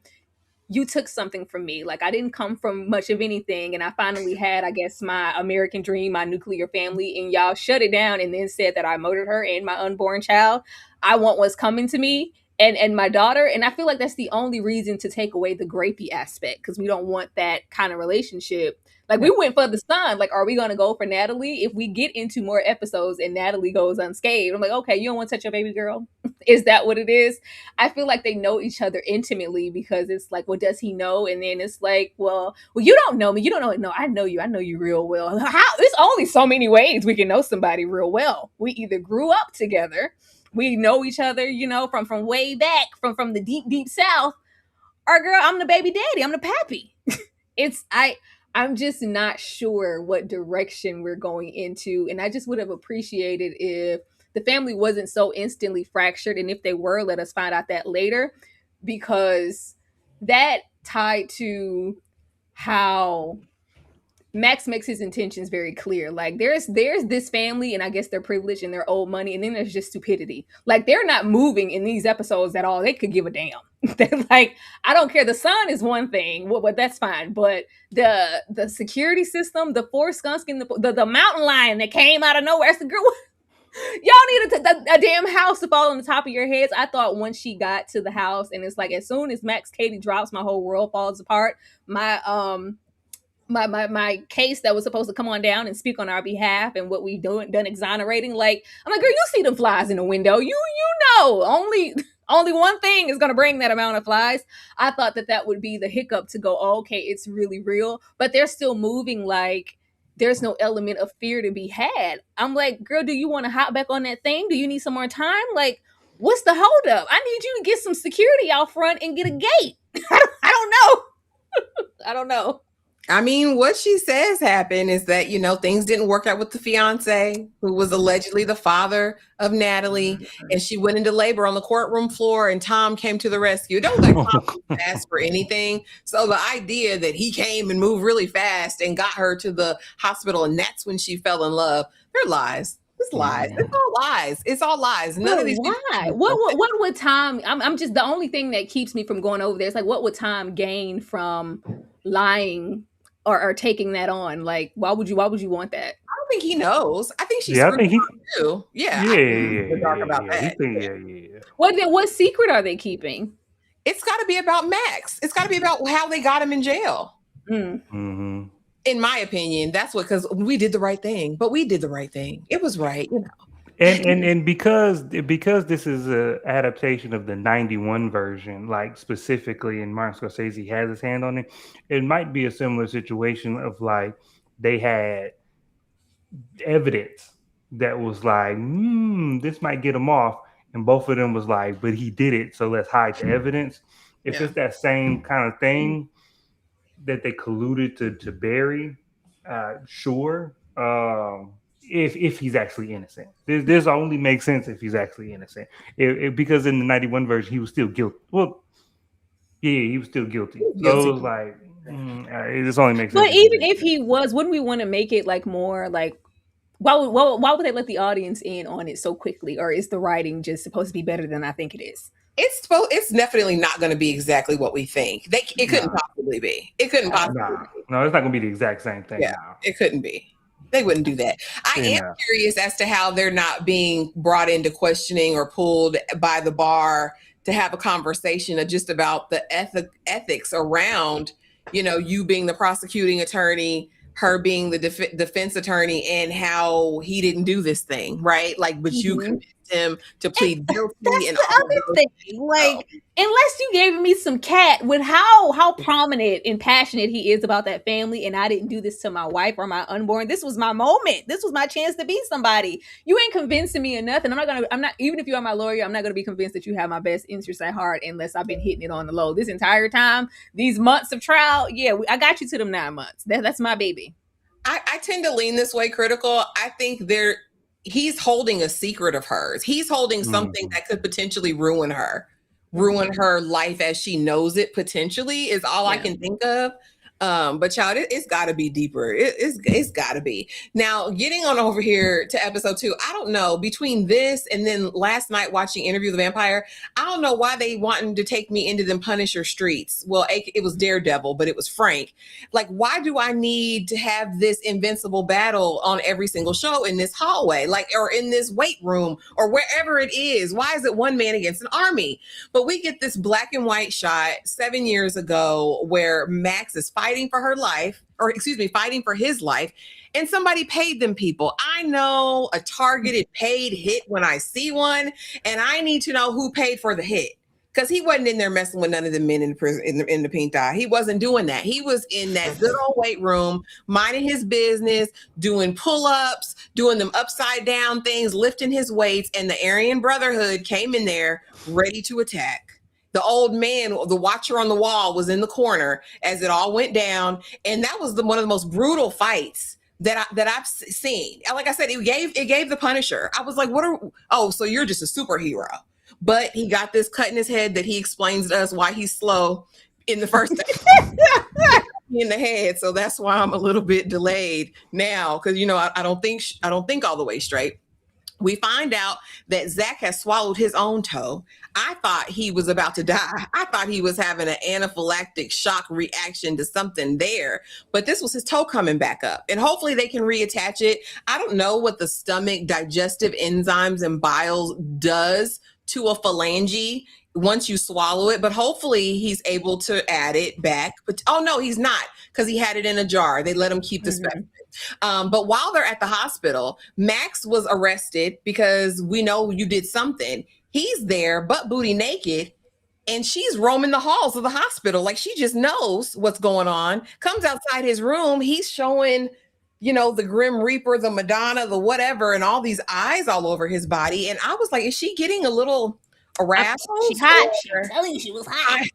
you took something from me. Like, I didn't come from much of anything. And I finally had, I guess, my American dream, my nuclear family. And y'all shut it down and then said that I murdered her and my unborn child. I want what's coming to me and my daughter. And I feel like that's the only reason to take away the grapey aspect, because we don't want that kind of relationship. Like, we went for the son. Like, are we going to go for Natalie? If we get into more episodes and Natalie goes unscathed, I'm like, okay, you don't want to touch your baby girl? Is that what it is? I feel like they know each other intimately, because it's like, well, does he know? And then it's like, well, you don't know me. You don't know. No, I know you. I know you real well. How? There's only so many ways we can know somebody real well. We either grew up together, we know each other, you know, from way back, from the deep South, or girl, I'm the baby daddy. I'm the pappy. I'm just not sure what direction we're going into. And I just would have appreciated if the family wasn't so instantly fractured. And if they were, let us find out that later, because that tied to how Max makes his intentions very clear. Like, there's this family, and I guess they're privileged and they're old money, and then there's just stupidity. Like, they're not moving in these episodes at all. They could give a damn. They're like, I don't care. The sun is one thing, but that's fine. But the security system, the Forrest Gump, the mountain lion that came out of nowhere. That's the girl. Y'all needed a damn house to fall on the top of your heads. I thought once she got to the house, and it's like, as soon as Max Cady drops, my whole world falls apart. My case that was supposed to come on down and speak on our behalf and what we done exonerating. Like, I'm like, girl, you see them flies in the window. You know, only one thing is going to bring that amount of flies. I thought that would be the hiccup to go, oh, okay, it's really real. But they're still moving like there's no element of fear to be had. I'm like, girl, do you want to hop back on that thing? Do you need some more time? Like, what's the holdup? I need you to get some security out front and get a gate. I don't know. I don't know. I mean, what she says happened is that, you know, things didn't work out with the fiance, who was allegedly the father of Natalie, and she went into labor on the courtroom floor, and Tom came to the rescue. Don't let Tom ask for anything. So the idea that he came and moved really fast and got her to the hospital, and that's when she fell in love, they're lies. It's lies. It's all lies. It's all lies. None of these. Why? What would Tom? I'm just, the only thing that keeps me from going over there is like, what would Tom gain from lying or taking that on? Like, why would you want that? I don't think he knows. I think she's too. Yeah. What secret are they keeping? It's got to be about Max. It's got to be about how they got him in jail. Mm-hmm. In my opinion, that's what, because we did the right thing, but we did the right thing. It was right, you know. And because this is an adaptation of the 91 version, like specifically, and Martin Scorsese has his hand on it, it might be a similar situation of like they had evidence that was like, this might get him off, and both of them was like, but he did it, so let's hide the evidence. If it's that same kind of thing that they colluded to bury, sure. If he's actually innocent, this only makes sense if he's actually innocent. Because in the 91 version, he was still guilty. Well, yeah, he was still guilty. So it was like, it just only makes sense. But even if he was, wouldn't we want to make it like more like, why would they let the audience in on it so quickly? Or is the writing just supposed to be better than I think it is? It's definitely not going to be exactly what we think. It couldn't possibly be. It couldn't possibly be. No, it's not going to be the exact same thing. Yeah, it couldn't be. They wouldn't do that. I am curious as to how they're not being brought into questioning or pulled by the bar to have a conversation just about the ethics around, you know, you being the prosecuting attorney, her being the defense attorney, and how he didn't do this thing, right? Like, but you convinced him to plead guilty. That's and the other thing. Like, unless you gave me some cat with how prominent and passionate he is about that family, and I didn't do this to my wife or my unborn. This was my moment. This was my chance to be somebody. You ain't convincing me of nothing. I'm not, even if you are my lawyer, I'm not gonna be convinced that you have my best interests at heart unless I've been hitting it on the low this entire time. These months of trial, yeah, I got you to them 9 months. That's my baby. I tend to lean this way critical. I think he's holding a secret of hers. He's holding something that could potentially ruin her life as she knows it, potentially, is all I can think of. But child, it's got to be deeper. It's got to be. Now, getting on over here to episode 2, I don't know, between this and then last night watching Interview with the Vampire, I don't know why they wanting to take me into them Punisher streets. Well, it was Daredevil, but it was Frank. Like, why do I need to have this invincible battle on every single show in this hallway, like, or in this weight room or wherever it is? Why is it one man against an army? But we get this black and white shot 7 years ago where Max is fighting for her life, or excuse me, fighting for his life, and somebody paid them people. I know a targeted paid hit when I see one, and I need to know who paid for the hit. Because he wasn't in there messing with none of the men in the prison in the pink dye. He wasn't doing that. He was in that good old weight room, minding his business, doing pull-ups, doing them upside down things, lifting his weights, and the Aryan Brotherhood came in there ready to attack. The old man, the watcher on the wall, was in the corner as it all went down, and that was one of the most brutal fights that I've seen. Like I said, it gave the Punisher. I was like, so you're just a superhero. But he got this cut in his head that he explains to us why he's slow in the first in the head. So that's why I'm a little bit delayed now, because I don't think all the way straight. We find out that Zach has swallowed his own toe. I thought he was about to die. I thought he was having an anaphylactic shock reaction to something there, but this was his toe coming back up, and hopefully they can reattach it. I don't know what the stomach digestive enzymes and bile does to a phalange once you swallow it, but hopefully he's able to add it back. But oh no, he's not, because he had it in a jar. They let him keep the specimen. But while they're at the hospital, Max was arrested because we know you did something. He's there, butt booty naked, and she's roaming the halls of the hospital like she just knows what's going on. Comes outside his room, he's showing, the Grim Reaper, the Madonna, the whatever, and all these eyes all over his body. And I was like, is she getting a little aroused? She's hot. I'm telling you, she was hot.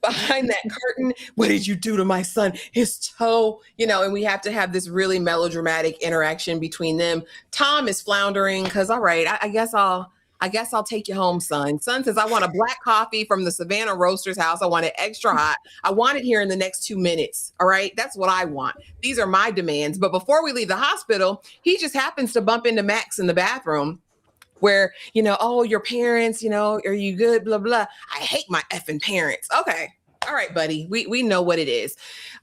Behind that curtain, what did you do to my son? His toe, and we have to have this really melodramatic interaction between them. Tom is floundering because, all right, I guess I'll take you home, son. Son says, I want a black coffee from the Savannah Roaster's house. I want it extra hot. I want it here in the next 2 minutes. All right. That's what I want. These are my demands. But before we leave the hospital, he just happens to bump into Max in the bathroom where, oh, your parents, are you good? Blah, blah. I hate my effing parents. Okay. All right, buddy. We know what it is.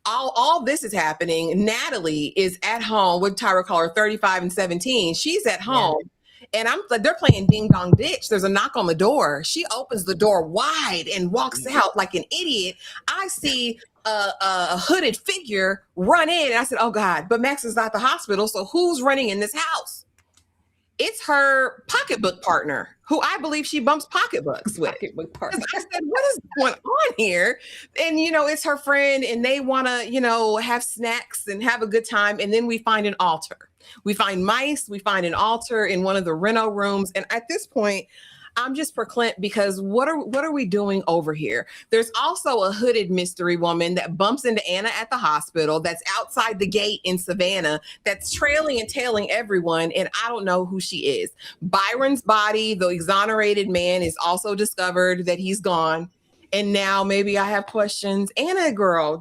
All this is happening. Natalie is at home. What Tyra call her 35 and 17. She's at home. Yeah. And I'm like, they're playing ding dong ditch. There's a knock on the door. She opens the door wide and walks out like an idiot. I see a hooded figure run in. And I said, oh God, but Max is at the hospital. So who's running in this house? It's her pocketbook partner, who I believe she bumps pocketbooks with. Pocketbook partner. I said, what is going on here? And, it's her friend, and they want to, have snacks and have a good time. And then we find an altar. We find mice. We find an altar in one of the reno rooms. And at this point, I'm just verklempt, because what are we doing over here? There's also a hooded mystery woman that bumps into Anna at the hospital, that's outside the gate in Savannah, that's trailing and tailing everyone, and I don't know who she is. Byron's body, the exonerated man, is also discovered that he's gone, and now maybe I have questions. Anna, girl,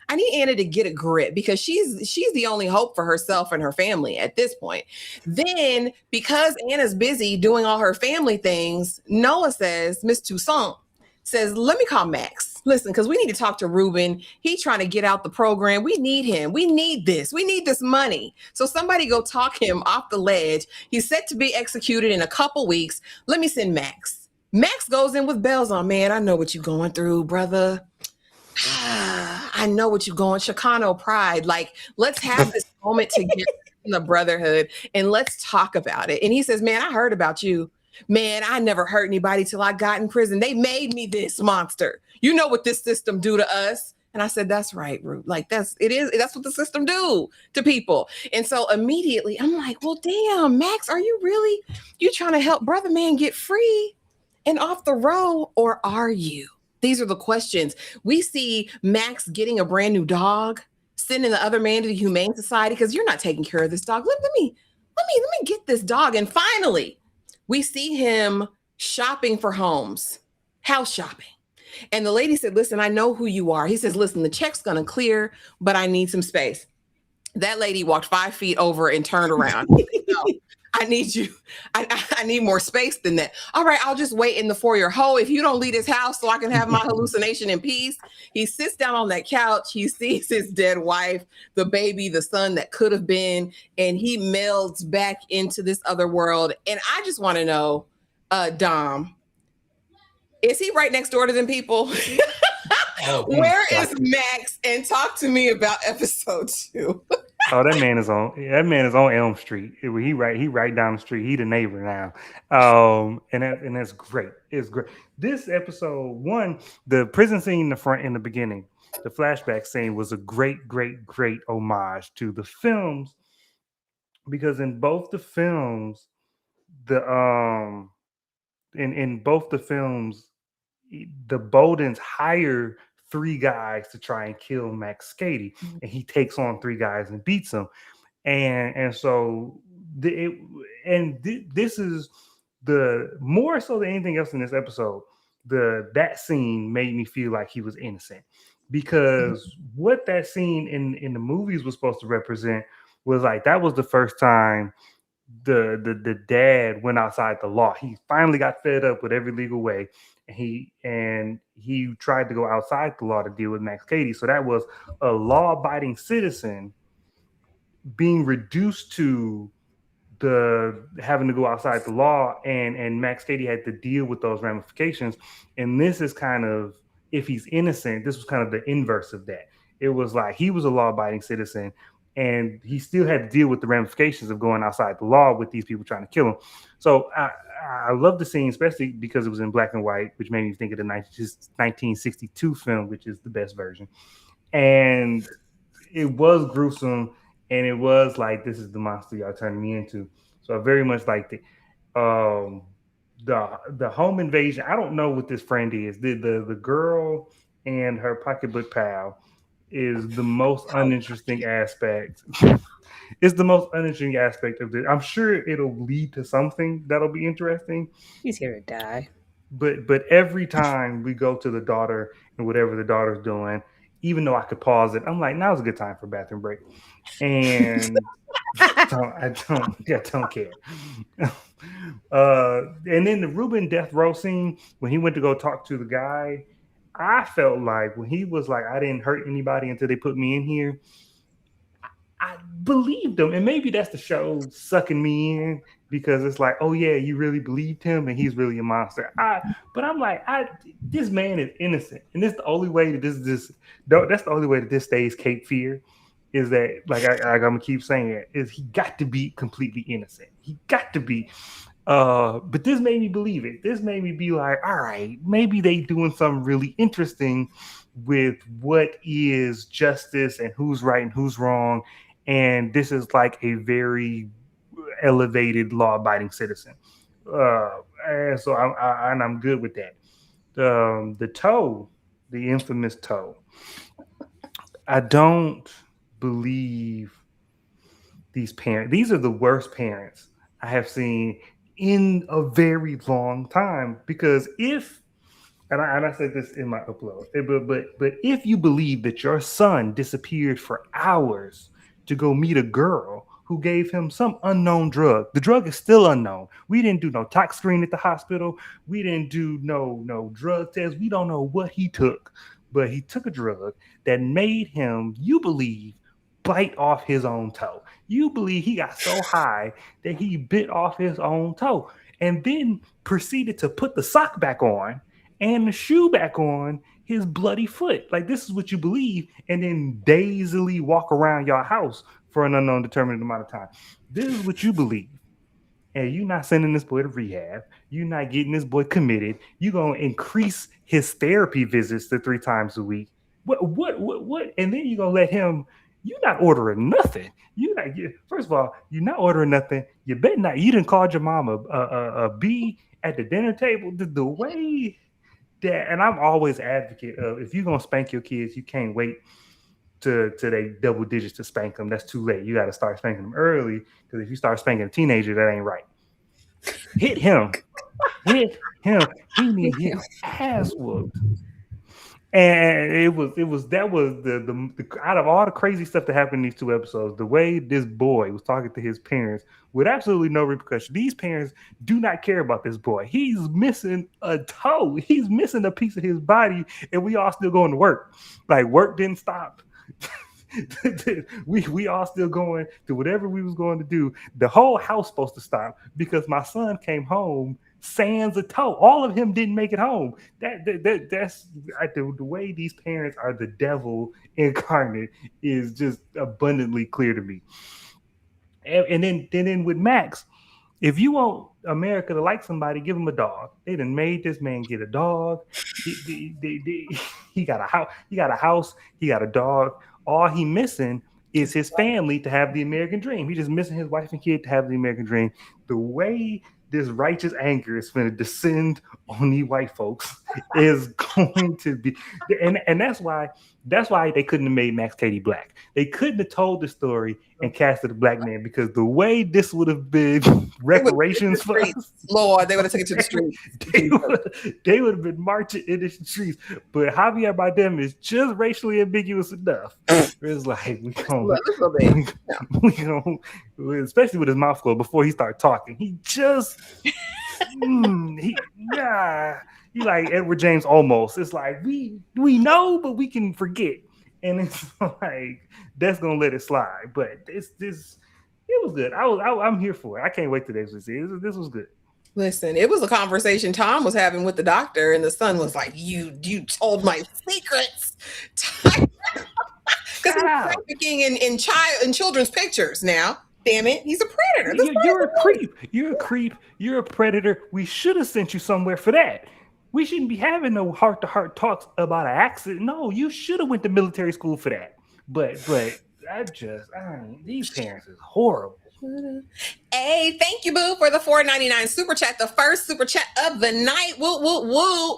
I need Anna to get a grip, because she's the only hope for herself and her family at this point. Then, because Anna's busy doing all her family things, Noah says, Miss Toussaint says, let me call Max. Listen, because we need to talk to Ruben. He's trying to get out the program. We need him. We need this. We need this money. So somebody go talk him off the ledge. He's set to be executed in a couple weeks. Let me send Max. Max goes in with bells on. Man, I know what you're going through, brother. I know what you're going, Chicano pride. Like, let's have this moment together in the brotherhood and let's talk about it. And he says, man, I heard about you. Man, I never hurt anybody till I got in prison. They made me this monster. You know what this system do to us. And I said, that's right, Ruth. Like, that's what the system do to people. And so immediately I'm like, well, damn, Max, are you trying to help brother man get free and off the road, or are you? These are the questions. We see Max getting a brand new dog, sending the other man to the Humane Society, because you're not taking care of this dog. Let me get this dog. And finally, we see him shopping for homes, house shopping. And the lady said, listen, I know who you are. He says, listen, the check's going to clear, but I need some space. That lady walked 5 feet over and turned around. No, I need you. I need more space than that. All right, I'll just wait in the foyer. Ho, if you don't leave this house so I can have my hallucination in peace. He sits down on that couch. He sees his dead wife, the baby, the son that could have been, and he melds back into this other world. And I just want to know, Dom, is he right next door to them people? Where is Max? And talk to me about episode 2. Oh, that man is on Elm Street. He right down the street. He the neighbor now. And that's great. It's great. This episode 1, the prison scene in the front in the beginning, the flashback scene was a great homage to the films, because in both the films, in both the films, the Bowdens hire 3 guys to try and kill Max Cady, and he takes on 3 guys and beats them. And so this is the more so than anything else in this episode. That scene made me feel like he was innocent, because what that scene in the movies was supposed to represent was like, that was the first time the dad went outside the law. He finally got fed up with every legal way, and he tried to go outside the law to deal with Max Cady. So that was a law-abiding citizen being reduced to the having to go outside the law, and Max Cady had to deal with those ramifications. And this is kind of, if he's innocent, this was kind of the inverse of that. It was like he was a law-abiding citizen, and he still had to deal with the ramifications of going outside the law with these people trying to kill him. So I love the scene, especially because it was in black and white, which made me think of the 1962 film, which is the best version. And it was gruesome, and it was like, this is the monster y'all turning me into. So I very much liked it. The home invasion, I don't know what this friend is. The girl and her pocketbook pal is the most uninteresting aspect. It's the most uninteresting aspect of this. I'm sure it'll lead to something that'll be interesting. He's here to die. But every time we go to the daughter and whatever the daughter's doing, even though I could pause it, I'm like, now's a good time for a bathroom break. And I don't care. And then the Ruben death row scene, when he went to go talk to the guy, I felt like when he was like, I didn't hurt anybody until they put me in here, I believed him. And maybe that's the show sucking me in, because it's like, oh yeah, you really believed him and he's really a monster. But I'm like, this man is innocent. And that's the only way that that's the only way that this stays Cape Fear, is that, like I'm gonna keep saying it, is he got to be completely innocent. He got to be. But this made me believe it. This made me be like, all right, maybe they doing something really interesting with what is justice and who's right and who's wrong. And this is like a very elevated law-abiding citizen. And so I'm good with that. The toe, the infamous toe. I don't believe these parents. These are the worst parents I have seen in a very long time, because and I said this in my upload, but if you believe that your son disappeared for hours to go meet a girl who gave him some unknown drug, the drug is still unknown. We didn't do no tox screen at the hospital. We didn't do no drug test. We don't know what he took, but he took a drug that made him, you believe, bite off his own toe. You believe he got so high that he bit off his own toe, and then proceeded to put the sock back on and the shoe back on his bloody foot. Like, this is what you believe, and then dazedly walk around your house for an unknown determined amount of time. This is what you believe. And you're not sending this boy to rehab. You're not getting this boy committed. You're going to increase his therapy visits to 3 times a week. What? And then you're going to let him. You're not ordering nothing. First of all, you're not ordering nothing. You bet not. You didn't call your mom a B at the dinner table. The way that, and I'm always advocate of, if you're gonna spank your kids, you can't wait to they double digits to spank them. That's too late. You got to start spanking them early, because if you start spanking a teenager, that ain't right. Hit him. He need his ass whooped. And that was the out of all the crazy stuff that happened in these two episodes, the way this boy was talking to his parents with absolutely no repercussion. These parents do not care about this boy. He's missing a toe. He's missing a piece of his body, and we all still going to work. Like work didn't stop. we all still going to whatever we was going to do. The whole house supposed to stop because my son came home sans a toe. All of him didn't make it home. That's the way these parents are the devil incarnate is just abundantly clear to me. And then with Max, if you want America to like somebody, give him a dog. They done made this man get a dog. He got a house. He got a house. He got a dog. All he missing is his family to have the American dream. He just missing his wife and kid to have the American dream. The way this righteous anger is going to descend on these white folks is going to be, and that's why they couldn't have made Max Cady black. They couldn't have told the story and casted a black man because the way this would have been reparations for us, Lord, they would have taken it to the streets. They would have been marching in the streets. But Javier Bardem is just racially ambiguous enough. It's like we don't, especially with his mouth closed before he started talking. He just he like Edward James almost. It's like we know, but we can forget. And it's like that's gonna let it slide. But it was good. I'm here for it. I can't wait till next week. This was good. Listen, it was a conversation Tom was having with the doctor, and the son was like, "You told my secrets." Because he's trafficking in children's pictures now. Damn it, he's a predator. You're a creep. You're a creep. You're a predator. We should have sent you somewhere for that. We shouldn't be having no heart-to-heart talks about an accident. No, you should have went to military school for that. But these parents is horrible. Hey, thank you, Boo, for the $4.99 super chat, the first super chat of the night. Woo, woo, woo.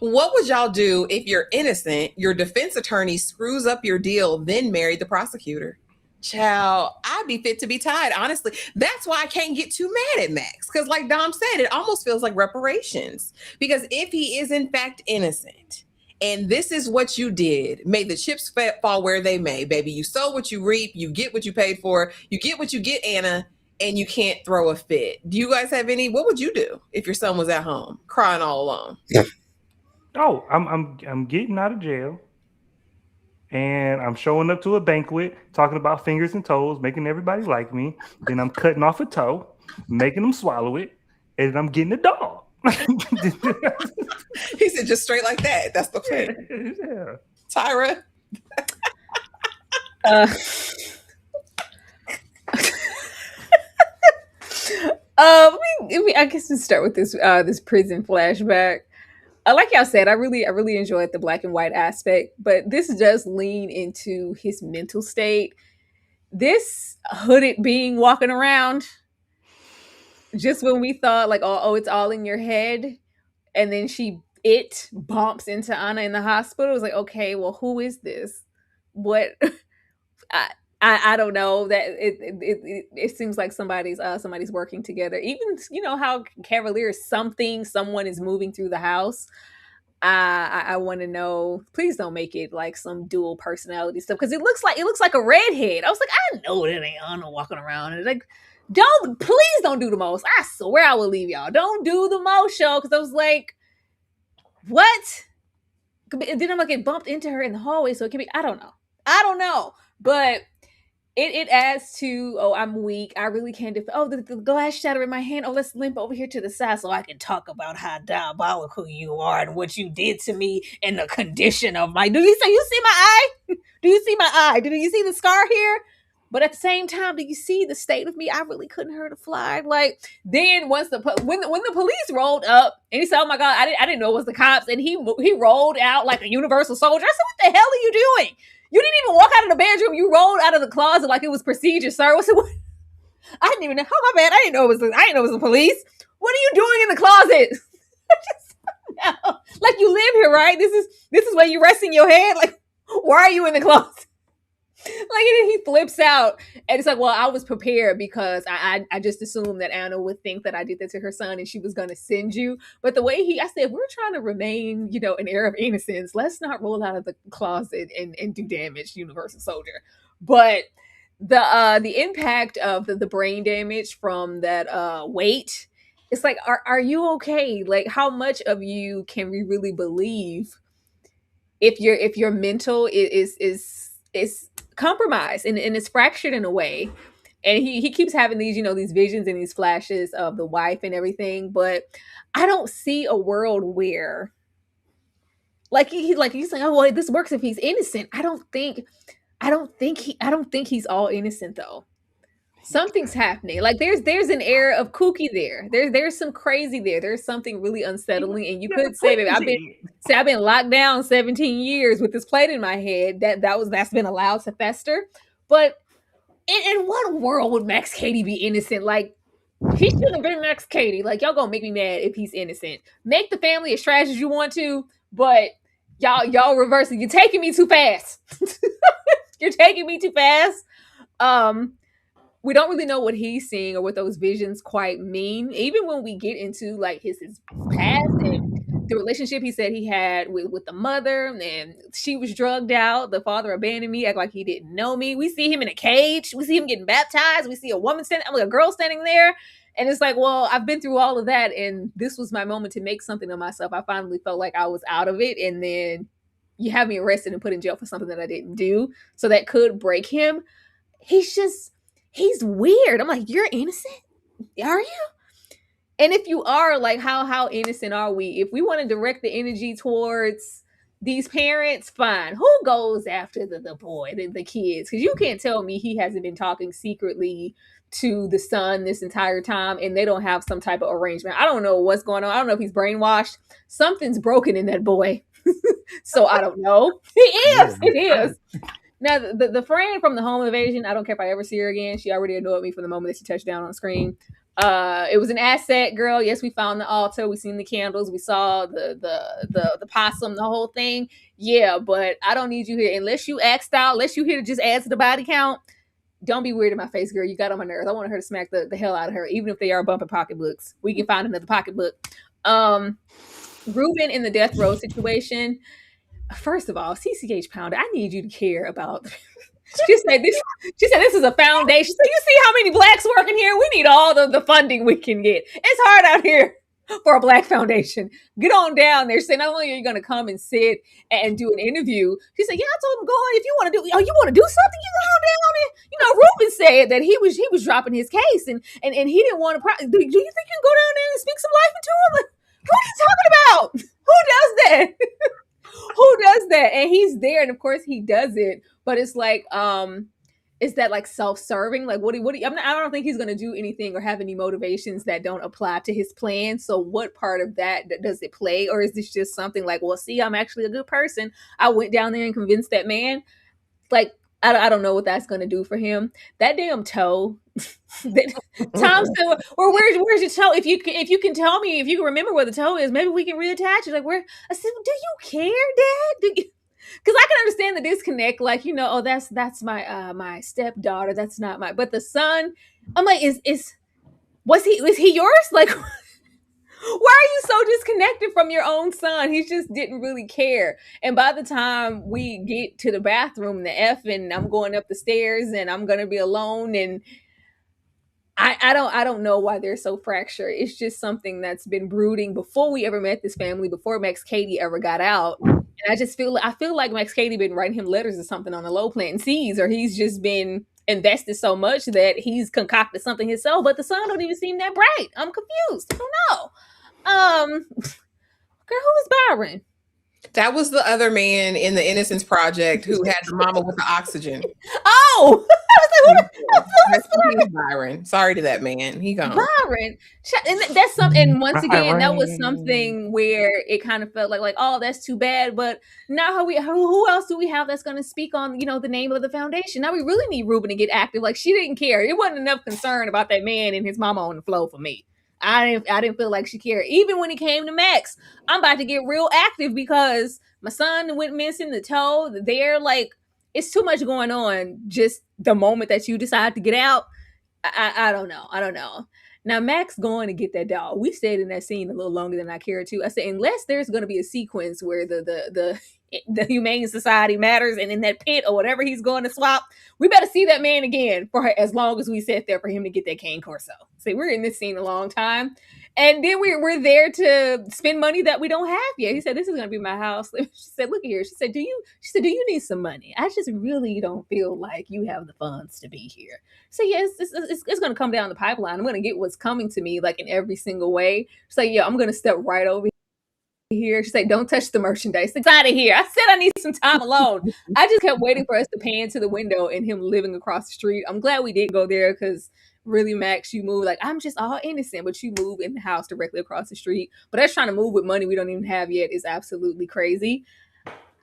What would y'all do if you're innocent, your defense attorney screws up your deal, then married the prosecutor? Child, I'd be fit to be tied, honestly. That's why I can't get too mad at Max. Because like Dom said, it almost feels like reparations. Because if he is in fact innocent, and this is what you did, may the chips fall where they may, baby. You sow what you reap, you get what you paid for, you get what you get, Anna, and you can't throw a fit. Do you guys have any? What would you do if your son was at home crying all alone? Oh, I'm getting out of jail. And I'm showing up to a banquet, talking about fingers and toes, making everybody like me. Then I'm cutting off a toe, making them swallow it, and I'm getting a dog. He said just straight like that. That's the plan. Yeah. Tyra? I guess let's start with this prison flashback. Like y'all said, I really enjoyed the black and white aspect, but this does lean into his mental state. This hooded being walking around, just when we thought like, oh, it's all in your head, and then it bumps into Anna in the hospital. It was like, okay, well, who is this? What? I don't know. That it seems like somebody's working together. Even how Cavalier someone is moving through the house. I want to know. Please don't make it like some dual personality stuff because it looks like a redhead. I was like, I know that ain't Anna walking around and like, please don't do the most. I swear I will leave y'all. Don't do the most show because I was like, what? And then I'm like, it bumped into her in the hallway, so it can be. I don't know, but. It adds to, oh, I'm weak. I really can't the glass shattered in my hand. Oh, let's limp over here to the side so I can talk about how diabolical you are and what you did to me and the condition of my... You see my eye? Do you see my eye? Do you see the scar here? But at the same time, do you see the state of me? I really couldn't hurt a fly. Like, then once when the police rolled up and he said, oh my God, I didn't know it was the cops. And he rolled out like a universal soldier. I said, what the hell are you doing? You didn't even walk out of the bedroom. You rolled out of the closet like it was procedure, sir. I didn't even know. Oh, my bad. I didn't know it was the police. What are you doing in the closet? Like you live here, right? This is where you're resting your head. Like, why are you in the closet? he flips out, and it's like, well, I was prepared because I just assumed that Anna would think that I did that to her son and she was going to send you. But the way I said, we're trying to remain, an air of innocence. Let's not roll out of the closet and do damage, Universal Soldier. But the impact of the brain damage from that weight, it's like, are you okay? Like, how much of you can we really believe if your mental is compromised and it's fractured in a way? And he keeps having these these visions and these flashes of the wife and everything, but I don't see a world where he's like, oh well, this works if he's innocent. I don't think he's all innocent though. Something's happening. Like there's an air of kooky there. There's some crazy there. There's something really unsettling. And you could say, baby, I've been locked down 17 years with this plate in my head. That's been allowed to fester. But in what world would Max Cady be innocent? Like, he shouldn't have been Max Cady. Like, y'all gonna make me mad if he's innocent. Make the family as trash as you want to, but y'all reverse it. You're taking me too fast. You're taking me too fast. We don't really know what he's seeing or what those visions quite mean. Even when we get into like his past and the relationship he said he had with the mother, and she was drugged out. The father abandoned me, act like he didn't know me. We see him in a cage. We see him getting baptized. We see a girl standing there. And it's like, well, I've been through all of that, and this was my moment to make something of myself. I finally felt like I was out of it, and then you have me arrested and put in jail for something that I didn't do. So that could break him. He's weird. I'm like, you're innocent? Are you? And if you are, like, how innocent are we? If we want to direct the energy towards these parents, fine. Who goes after the boy, the kids? Because you can't tell me he hasn't been talking secretly to the son this entire time and they don't have some type of arrangement. I don't know what's going on. I don't know if he's brainwashed. Something's broken in that boy. So I don't know. It is. Now, the friend from the home invasion, I don't care if I ever see her again. She already annoyed me from the moment that she touched down on screen. It was an asset, girl. Yes, we found the altar. We seen the candles. We saw the possum, the whole thing. Yeah, but I don't need you here unless you axed out. Unless you here to just add to the body count. Don't be weird in my face, girl. You got on my nerves. I want her to smack the hell out of her, even if they are bumping pocketbooks. We can find another pocketbook. Ruben in the death row situation. First of all, CCH Pounder, I need you to care about. She said this is a foundation. So you see how many blacks working here? We need all the funding we can get. It's hard out here for a black foundation. Get on down there. Say, not only are you going to come and sit and do an interview, she said, yeah, I told him, go on. If you want to do, you want to do something, you go on down and, Ruben said that he was dropping his case and he didn't want to, do you think you can go down there and speak some life into him? Like, who are you talking about? Who does that? Who does that? And he's there, and of course he does it. But it's like, is that like self-serving? Like, what do I don't think he's gonna do anything or have any motivations that don't apply to his plan. So, what part of that does it play, or is this just something like, well, see, I'm actually a good person. I went down there and convinced that man. Like, I don't know what that's gonna do for him. That damn toe. Tom said, "Well, where's your toe? If you can tell me, if you can remember where the toe is, maybe we can reattach it." Like, where? I said, "Do you care, Dad? Because I can understand the disconnect. Like, oh, that's my my stepdaughter. That's not my. But the son, I'm like, was he yours? Like, why are you so disconnected from your own son? He just didn't really care. And by the time we get to the bathroom, and I'm going up the stairs, and I'm gonna be alone, and I don't know why they're so fractured. It's just something that's been brooding before we ever met this family, before Max Cady ever got out. And I feel like Max Cady been writing him letters or something on the low planting seeds, or he's just been invested so much that he's concocted something himself. But the sun don't even seem that bright. I'm confused. I don't know. Girl, who is Byron? That was the other man in the Innocence Project who had the mama with the oxygen. Oh, I was like, that's Byron. Sorry to that man. He gone. Byron. And that's something. And once again, that was something where it kind of felt like, oh, that's too bad. But now who else do we have that's going to speak on, the name of the foundation? Now we really need Ruben to get active. Like, she didn't care. It wasn't enough concern about that man and his mama on the floor for me. I didn't feel like she cared. Even when it came to Max, I'm about to get real active because my son went missing, the toe. They're like, it's too much going on just the moment that you decide to get out. I don't know. I don't know. Now Max going to get that dog. We stayed in that scene a little longer than I cared to. I said, unless there's going to be a sequence where the Humane Society matters, and in that pit or whatever he's going to swap, we better see that man again for as long as we sat there for him to get that cane corso. See, we're in this scene a long time. And then we're there to spend money that we don't have yet. He said, "This is going to be my house." She said, "Look here." She said, "Do you need some money? I just really don't feel like you have the funds to be here." So yeah, it's going to come down the pipeline. I'm going to get what's coming to me, like in every single way. She's like, "Yeah, I'm going to step right over here." She said, "Don't touch the merchandise. It's out of here." I said, "I need some time alone." I just kept waiting for us to pan to the window and him living across the street. I'm glad we didn't go there, because really, Max, you move like I'm just all innocent, but you move in the house directly across the street. But us trying to move with money we don't even have yet is absolutely crazy.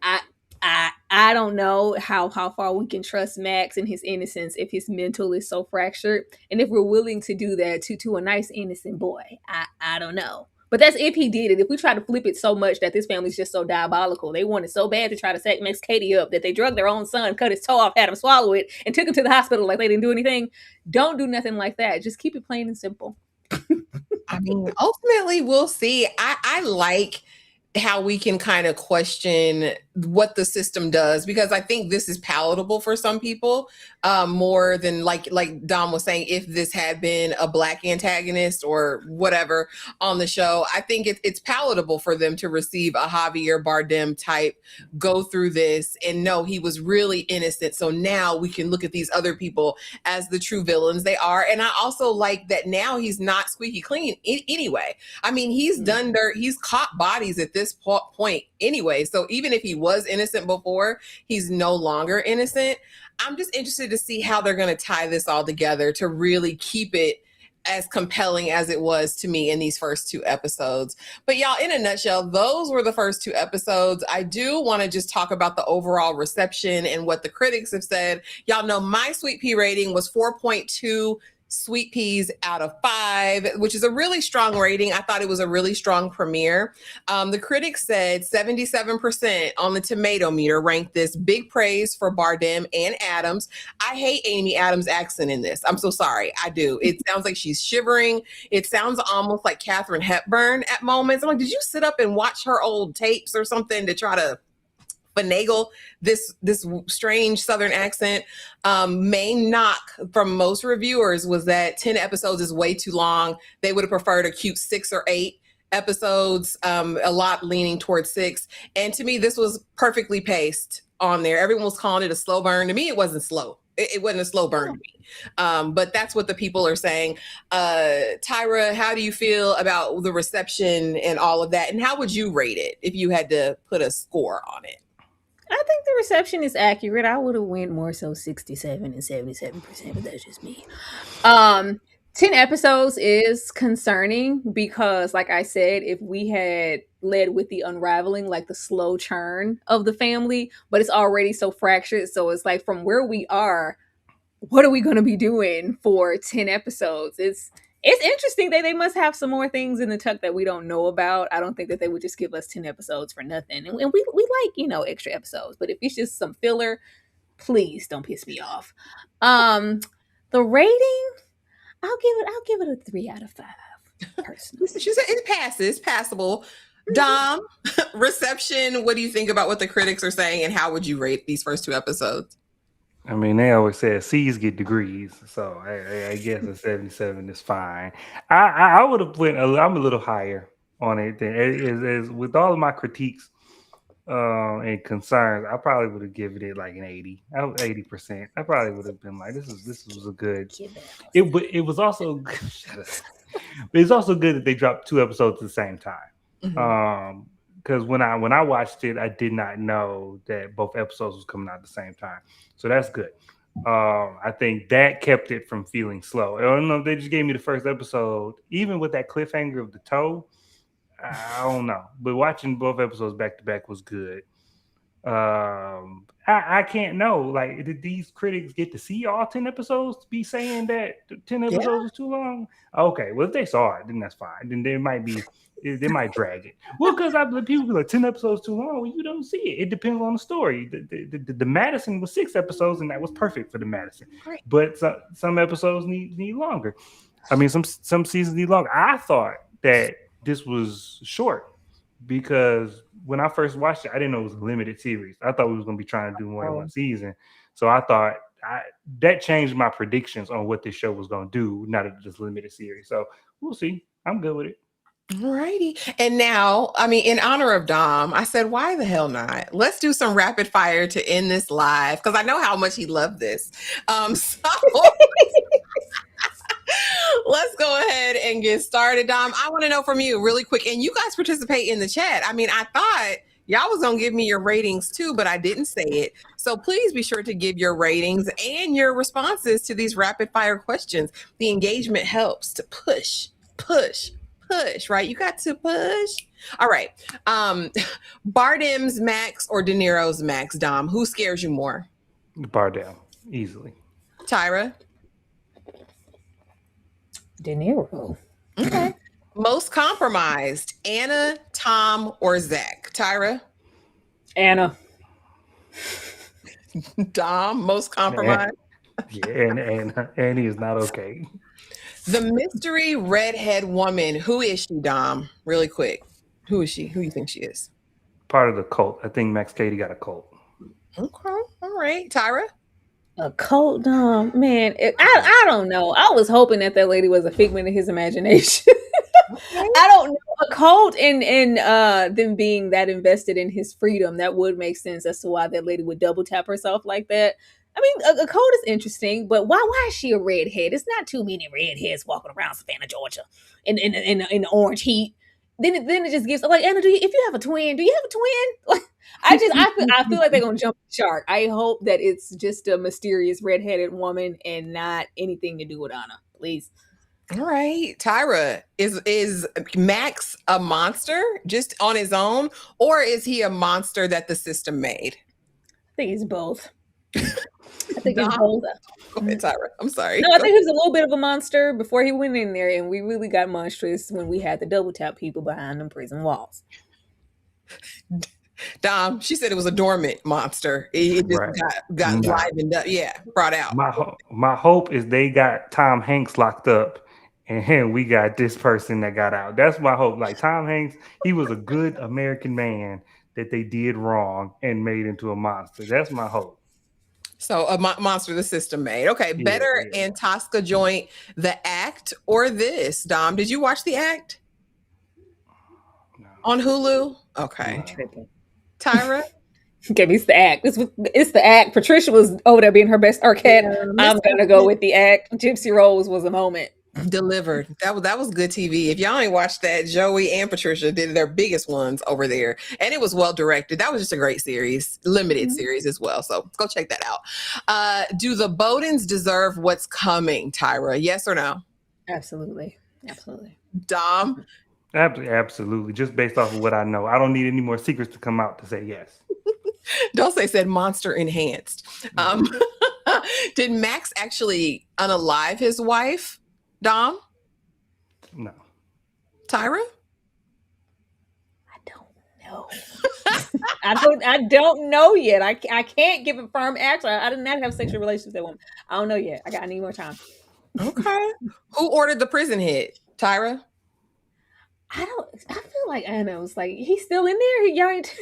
I I don't know how far we can trust Max and his innocence if his mental is so fractured, and if we're willing to do that to a nice innocent boy. I don't know. But that's if he did it. If we try to flip it so much that this family's just so diabolical, they wanted so bad to try to mess Cady up that they drugged their own son, cut his toe off, had him swallow it, and took him to the hospital like they didn't do anything. Don't do nothing like that. Just keep it plain and simple. I mean, ultimately, we'll see. I like how we can kind of question what the system does, because I think this is palatable for some people, more than like Dom was saying, if this had been a Black antagonist or whatever on the show. I think it's palatable for them to receive a Javier Bardem type, go through this and know he was really innocent. So now we can look at these other people as the true villains they are. And I also like that now he's not squeaky clean anyway. I mean, he's done dirt, he's caught bodies at this point anyway. So even if he was innocent before, he's no longer innocent. I'm just interested to see how they're going to tie this all together to really keep it as compelling as it was to me in these first two episodes. But y'all, in a nutshell, those were the first two episodes. I do want to just talk about the overall reception and what the critics have said. Y'all know my Sweet Pea rating was 4.2 sweet peas out of 5, which is a really strong rating. I thought it was a really strong premiere. The critics said 77% on the tomato meter ranked this big praise for Bardem and Adams. I hate Amy Adams' accent in this. I'm so sorry. I do. It sounds like she's shivering. It sounds almost like Katharine Hepburn at moments. I'm like, did you sit up and watch her old tapes or something to try to finagle this strange Southern accent? Main knock from most reviewers was that 10 episodes is way too long. They would have preferred a cute 6 or 8 episodes, a lot leaning towards 6. And to me, this was perfectly paced on there. Everyone was calling it a slow burn. To me, it wasn't slow. It wasn't a slow burn to me. But that's what the people are saying. Tyra, how do you feel about the reception and all of that? And how would you rate it if you had to put a score on it? I think the reception is accurate. I would have went more so 67 and 77%, but that's just me. 10 episodes is concerning because, like I said, if we had led with the unraveling, like the slow churn of the family, but it's already so fractured. So it's like, from where we are, what are we going to be doing for 10 episodes? It's interesting that they must have some more things in the tuck that we don't know about. I don't think that they would just give us 10 episodes for nothing. And we like, extra episodes. But if it's just some filler, please don't piss me off. The rating, I'll give it a 3 out of 5. Personally. She said it passes, passable. Dom, reception, what do you think about what the critics are saying, and how would you rate these first 2 episodes? I mean, they always say C's get degrees, so I guess a 77 is fine. I would have went. I'm a little higher on it than as with all of my critiques and concerns. I probably would have given it like an 80. 80%. I probably would have been like, this was a good. It was also it's also good that they dropped 2 episodes at the same time. Mm-hmm. Because when I watched it, I did not know that both episodes was coming out at the same time. So that's good. I think that kept it from feeling slow. I don't know if they just gave me the first episode, even with that cliffhanger of the toe. I don't know. But watching both episodes back to back was good. I can't know. Like, did these critics get to see all 10 episodes to be saying that 10 Yeah. episodes is too long? Okay, well, if they saw it, then that's fine. Then they might drag it. Well, because people be like 10 episodes too long. Well, you don't see it. It depends on the story. The Madison was 6 episodes, and that was perfect for the Madison. Great. But some episodes need longer. I mean, some seasons need longer. I thought that this was short because when I first watched it, I didn't know it was a limited series. I thought we was going to be trying to do more than one season. So I thought that changed my predictions on what this show was going to do, not this limited series. So we'll see. I'm good with it. Alrighty. And now, I mean, in honor of Dom, I said, why the hell not? Let's do some rapid fire to end this live because I know how much he loved this. So let's go ahead and get started. Dom, I want to know from you really quick, and you guys participate in the chat. I mean, I thought y'all was going to give me your ratings too, but I didn't say it. So please be sure to give your ratings and your responses to these rapid fire questions. The engagement helps to push, right? You got to push. All right. Bardem's Max or De Niro's Max, Dom? Who scares you more? Bardem, easily. Tyra? De Niro. Okay. Most compromised, Anna, Tom, or Zach? Tyra? Anna. Dom, most compromised? Yeah, and Annie is not okay. The mystery redhead woman. Who is she, Dom? Really quick. Who is she? Who do you think she is? Part of the cult. I think Max Cady got a cult. Okay. All right. Tyra? A cult, Dom. Man, I don't know. I was hoping that lady was a figment of his imagination. I don't know. A cult and them being that invested in his freedom, that would make sense as to why that lady would double tap herself like that. I mean, a cult is interesting, but why is she a redhead? It's not too many redheads walking around Savannah, Georgia, in the orange heat. Then it just gives like Anna. If you have a twin, do you have a twin? Like, I feel like they're gonna jump the shark. I hope that it's just a mysterious redheaded woman and not anything to do with Anna, please. All right. Tyra, is Max a monster just on his own, or is he a monster that the system made? I think it's both. I think it's both. Go ahead, Tyra. I'm sorry. No, I think he was a little bit of a monster before he went in there, and we really got monstrous when we had the double tap people behind them prison walls. Dom, she said it was a dormant monster. It just got livened up. Yeah, brought out. My hope is they got Tom Hanks locked up, and we got this person that got out. That's my hope. Like Tom Hanks, he was a good American man that they did wrong and made into a monster. That's my hope. So a monster the system made. Okay, better Antosca joint, The Act or this? Dom, did you watch The Act? No. On Hulu? Okay. Tripping. Tyra? Okay, it's The Act. It's The Act. Patricia was over there being her best Arquette. Yeah, I'm gonna go with The Act. Gypsy Rose was a moment. Delivered. That was good TV. If y'all ain't watched that, Joey and Patricia did their biggest ones over there, and it was well directed. That was just a great series, limited series as well. So go check that out. Do the Bowdens deserve what's coming, Tyra? Yes or no? Absolutely. Dom? Absolutely. Just based off of what I know, I don't need any more secrets to come out to say yes. Dulce said monster enhanced. Did Max actually unalive his wife? Dom? No. Tyra? I don't know. I don't know yet. I can't give a firm answer. I did not have sexual relations with that woman. I don't know yet. I need more time. Okay. Who ordered the prison hit? Tyra? I feel like Anna was like, he's still in there. Y'all ain't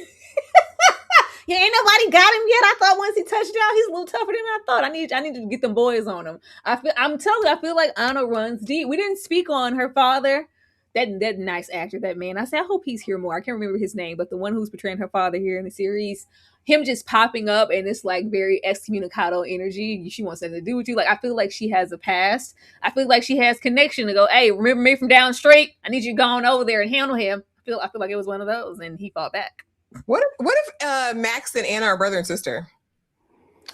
yeah, ain't nobody got him yet. I thought once he touched down, he's a little tougher than I thought. I need to get them boys on him. I'm telling you, I feel like Anna runs deep. We didn't speak on her father. That nice actor, that man. I said, I hope he's here more. I can't remember his name, but the one who's portraying her father here in the series, him just popping up and it's like very excommunicado energy. She wants something to do with you. Like, I feel like she has a past. I feel like she has connection to go, hey, remember me from down straight? I need you going over there and handle him. I feel like it was one of those, and he fought back. What if Max and Anna are brother and sister?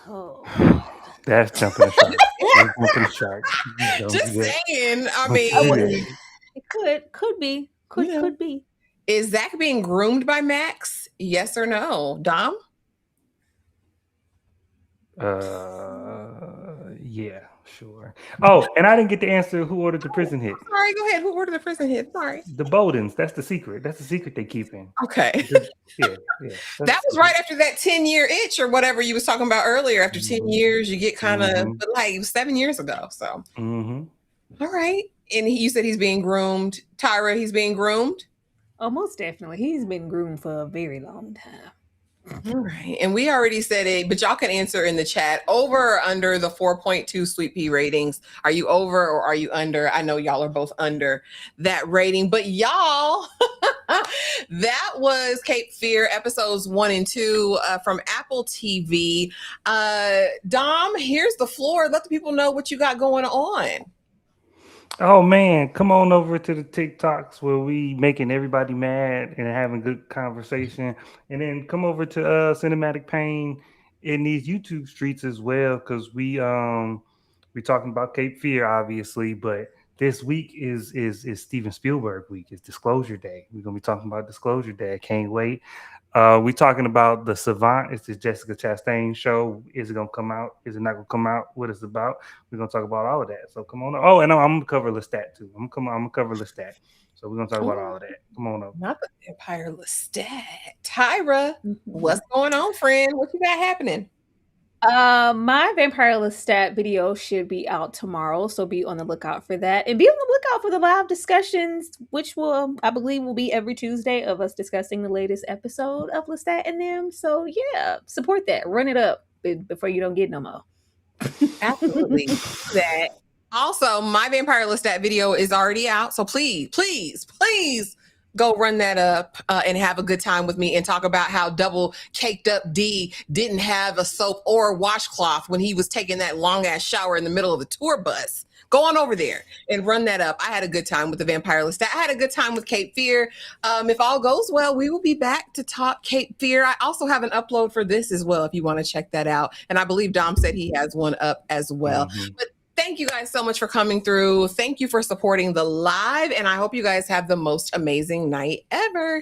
Oh, that's jumping the shark. Just saying. I mean, it could be. Is Zach being groomed by Max? Yes or no, Dom? Yeah, sure. Oh, and I didn't get to answer who ordered the prison hit. Sorry, go ahead. Who ordered the prison hit? Sorry. The Bowdens. That's the secret. That's the secret they keep in. Okay. Yeah. That was right after that 10-year itch or whatever you was talking about earlier. After 10 years, you get kind of, but like it was 7 years ago. So, all right. And you said he's being groomed. Tyra, he's being groomed? Oh, most definitely. He's been groomed for a very long time. All right. And we already said it, but y'all can answer in the chat. Over or under the 4.2 Sweet Pea ratings? Are you over or are you under? I know y'all are both under that rating, but y'all, that was Cape Fear episodes 1 and 2 from Apple TV. Dom, here's the floor. Let the people know what you got going on. Oh man, come on over to the TikToks where we making everybody mad and having good conversation, and then come over to Cinematic Pain in these YouTube streets as well, because we talking about Cape Fear obviously, but this week is Steven Spielberg week. It's Disclosure Day. We're gonna be talking about Disclosure Day. I can't wait. We're talking about The Savant. It's the Jessica Chastain show. Is it gonna come out? Is it not gonna come out? What it's about? We're gonna talk about all of that. So come on. Oh, and I'm gonna cover Lestat too. I'm gonna cover Lestat. So we're gonna talk about all of that. Come on up. Not the Vampire Lestat. Tyra, what's going on, friend? What you got happening? My Vampire Lestat video should be out tomorrow, so be on the lookout for that. And be on the lookout for the live discussions, which will, I believe, will be every Tuesday of us discussing the latest episode of Lestat and them. So yeah, support that. Run it up before you don't get no more. Absolutely. That. Also, my Vampire Lestat video is already out, so please go run that up and have a good time with me and talk about how double caked up D didn't have a soap or a washcloth when he was taking that long ass shower in the middle of the tour bus. Go on over there and run that up. I had a good time with the Vampire Lestat. I had a good time with Cape Fear. If all goes well, we will be back to talk Cape Fear. I also have an upload for this as well if you want to check that out. And I believe Dom said he has one up as well. But thank you guys so much for coming through. Thank you for supporting the live. And I hope you guys have the most amazing night ever.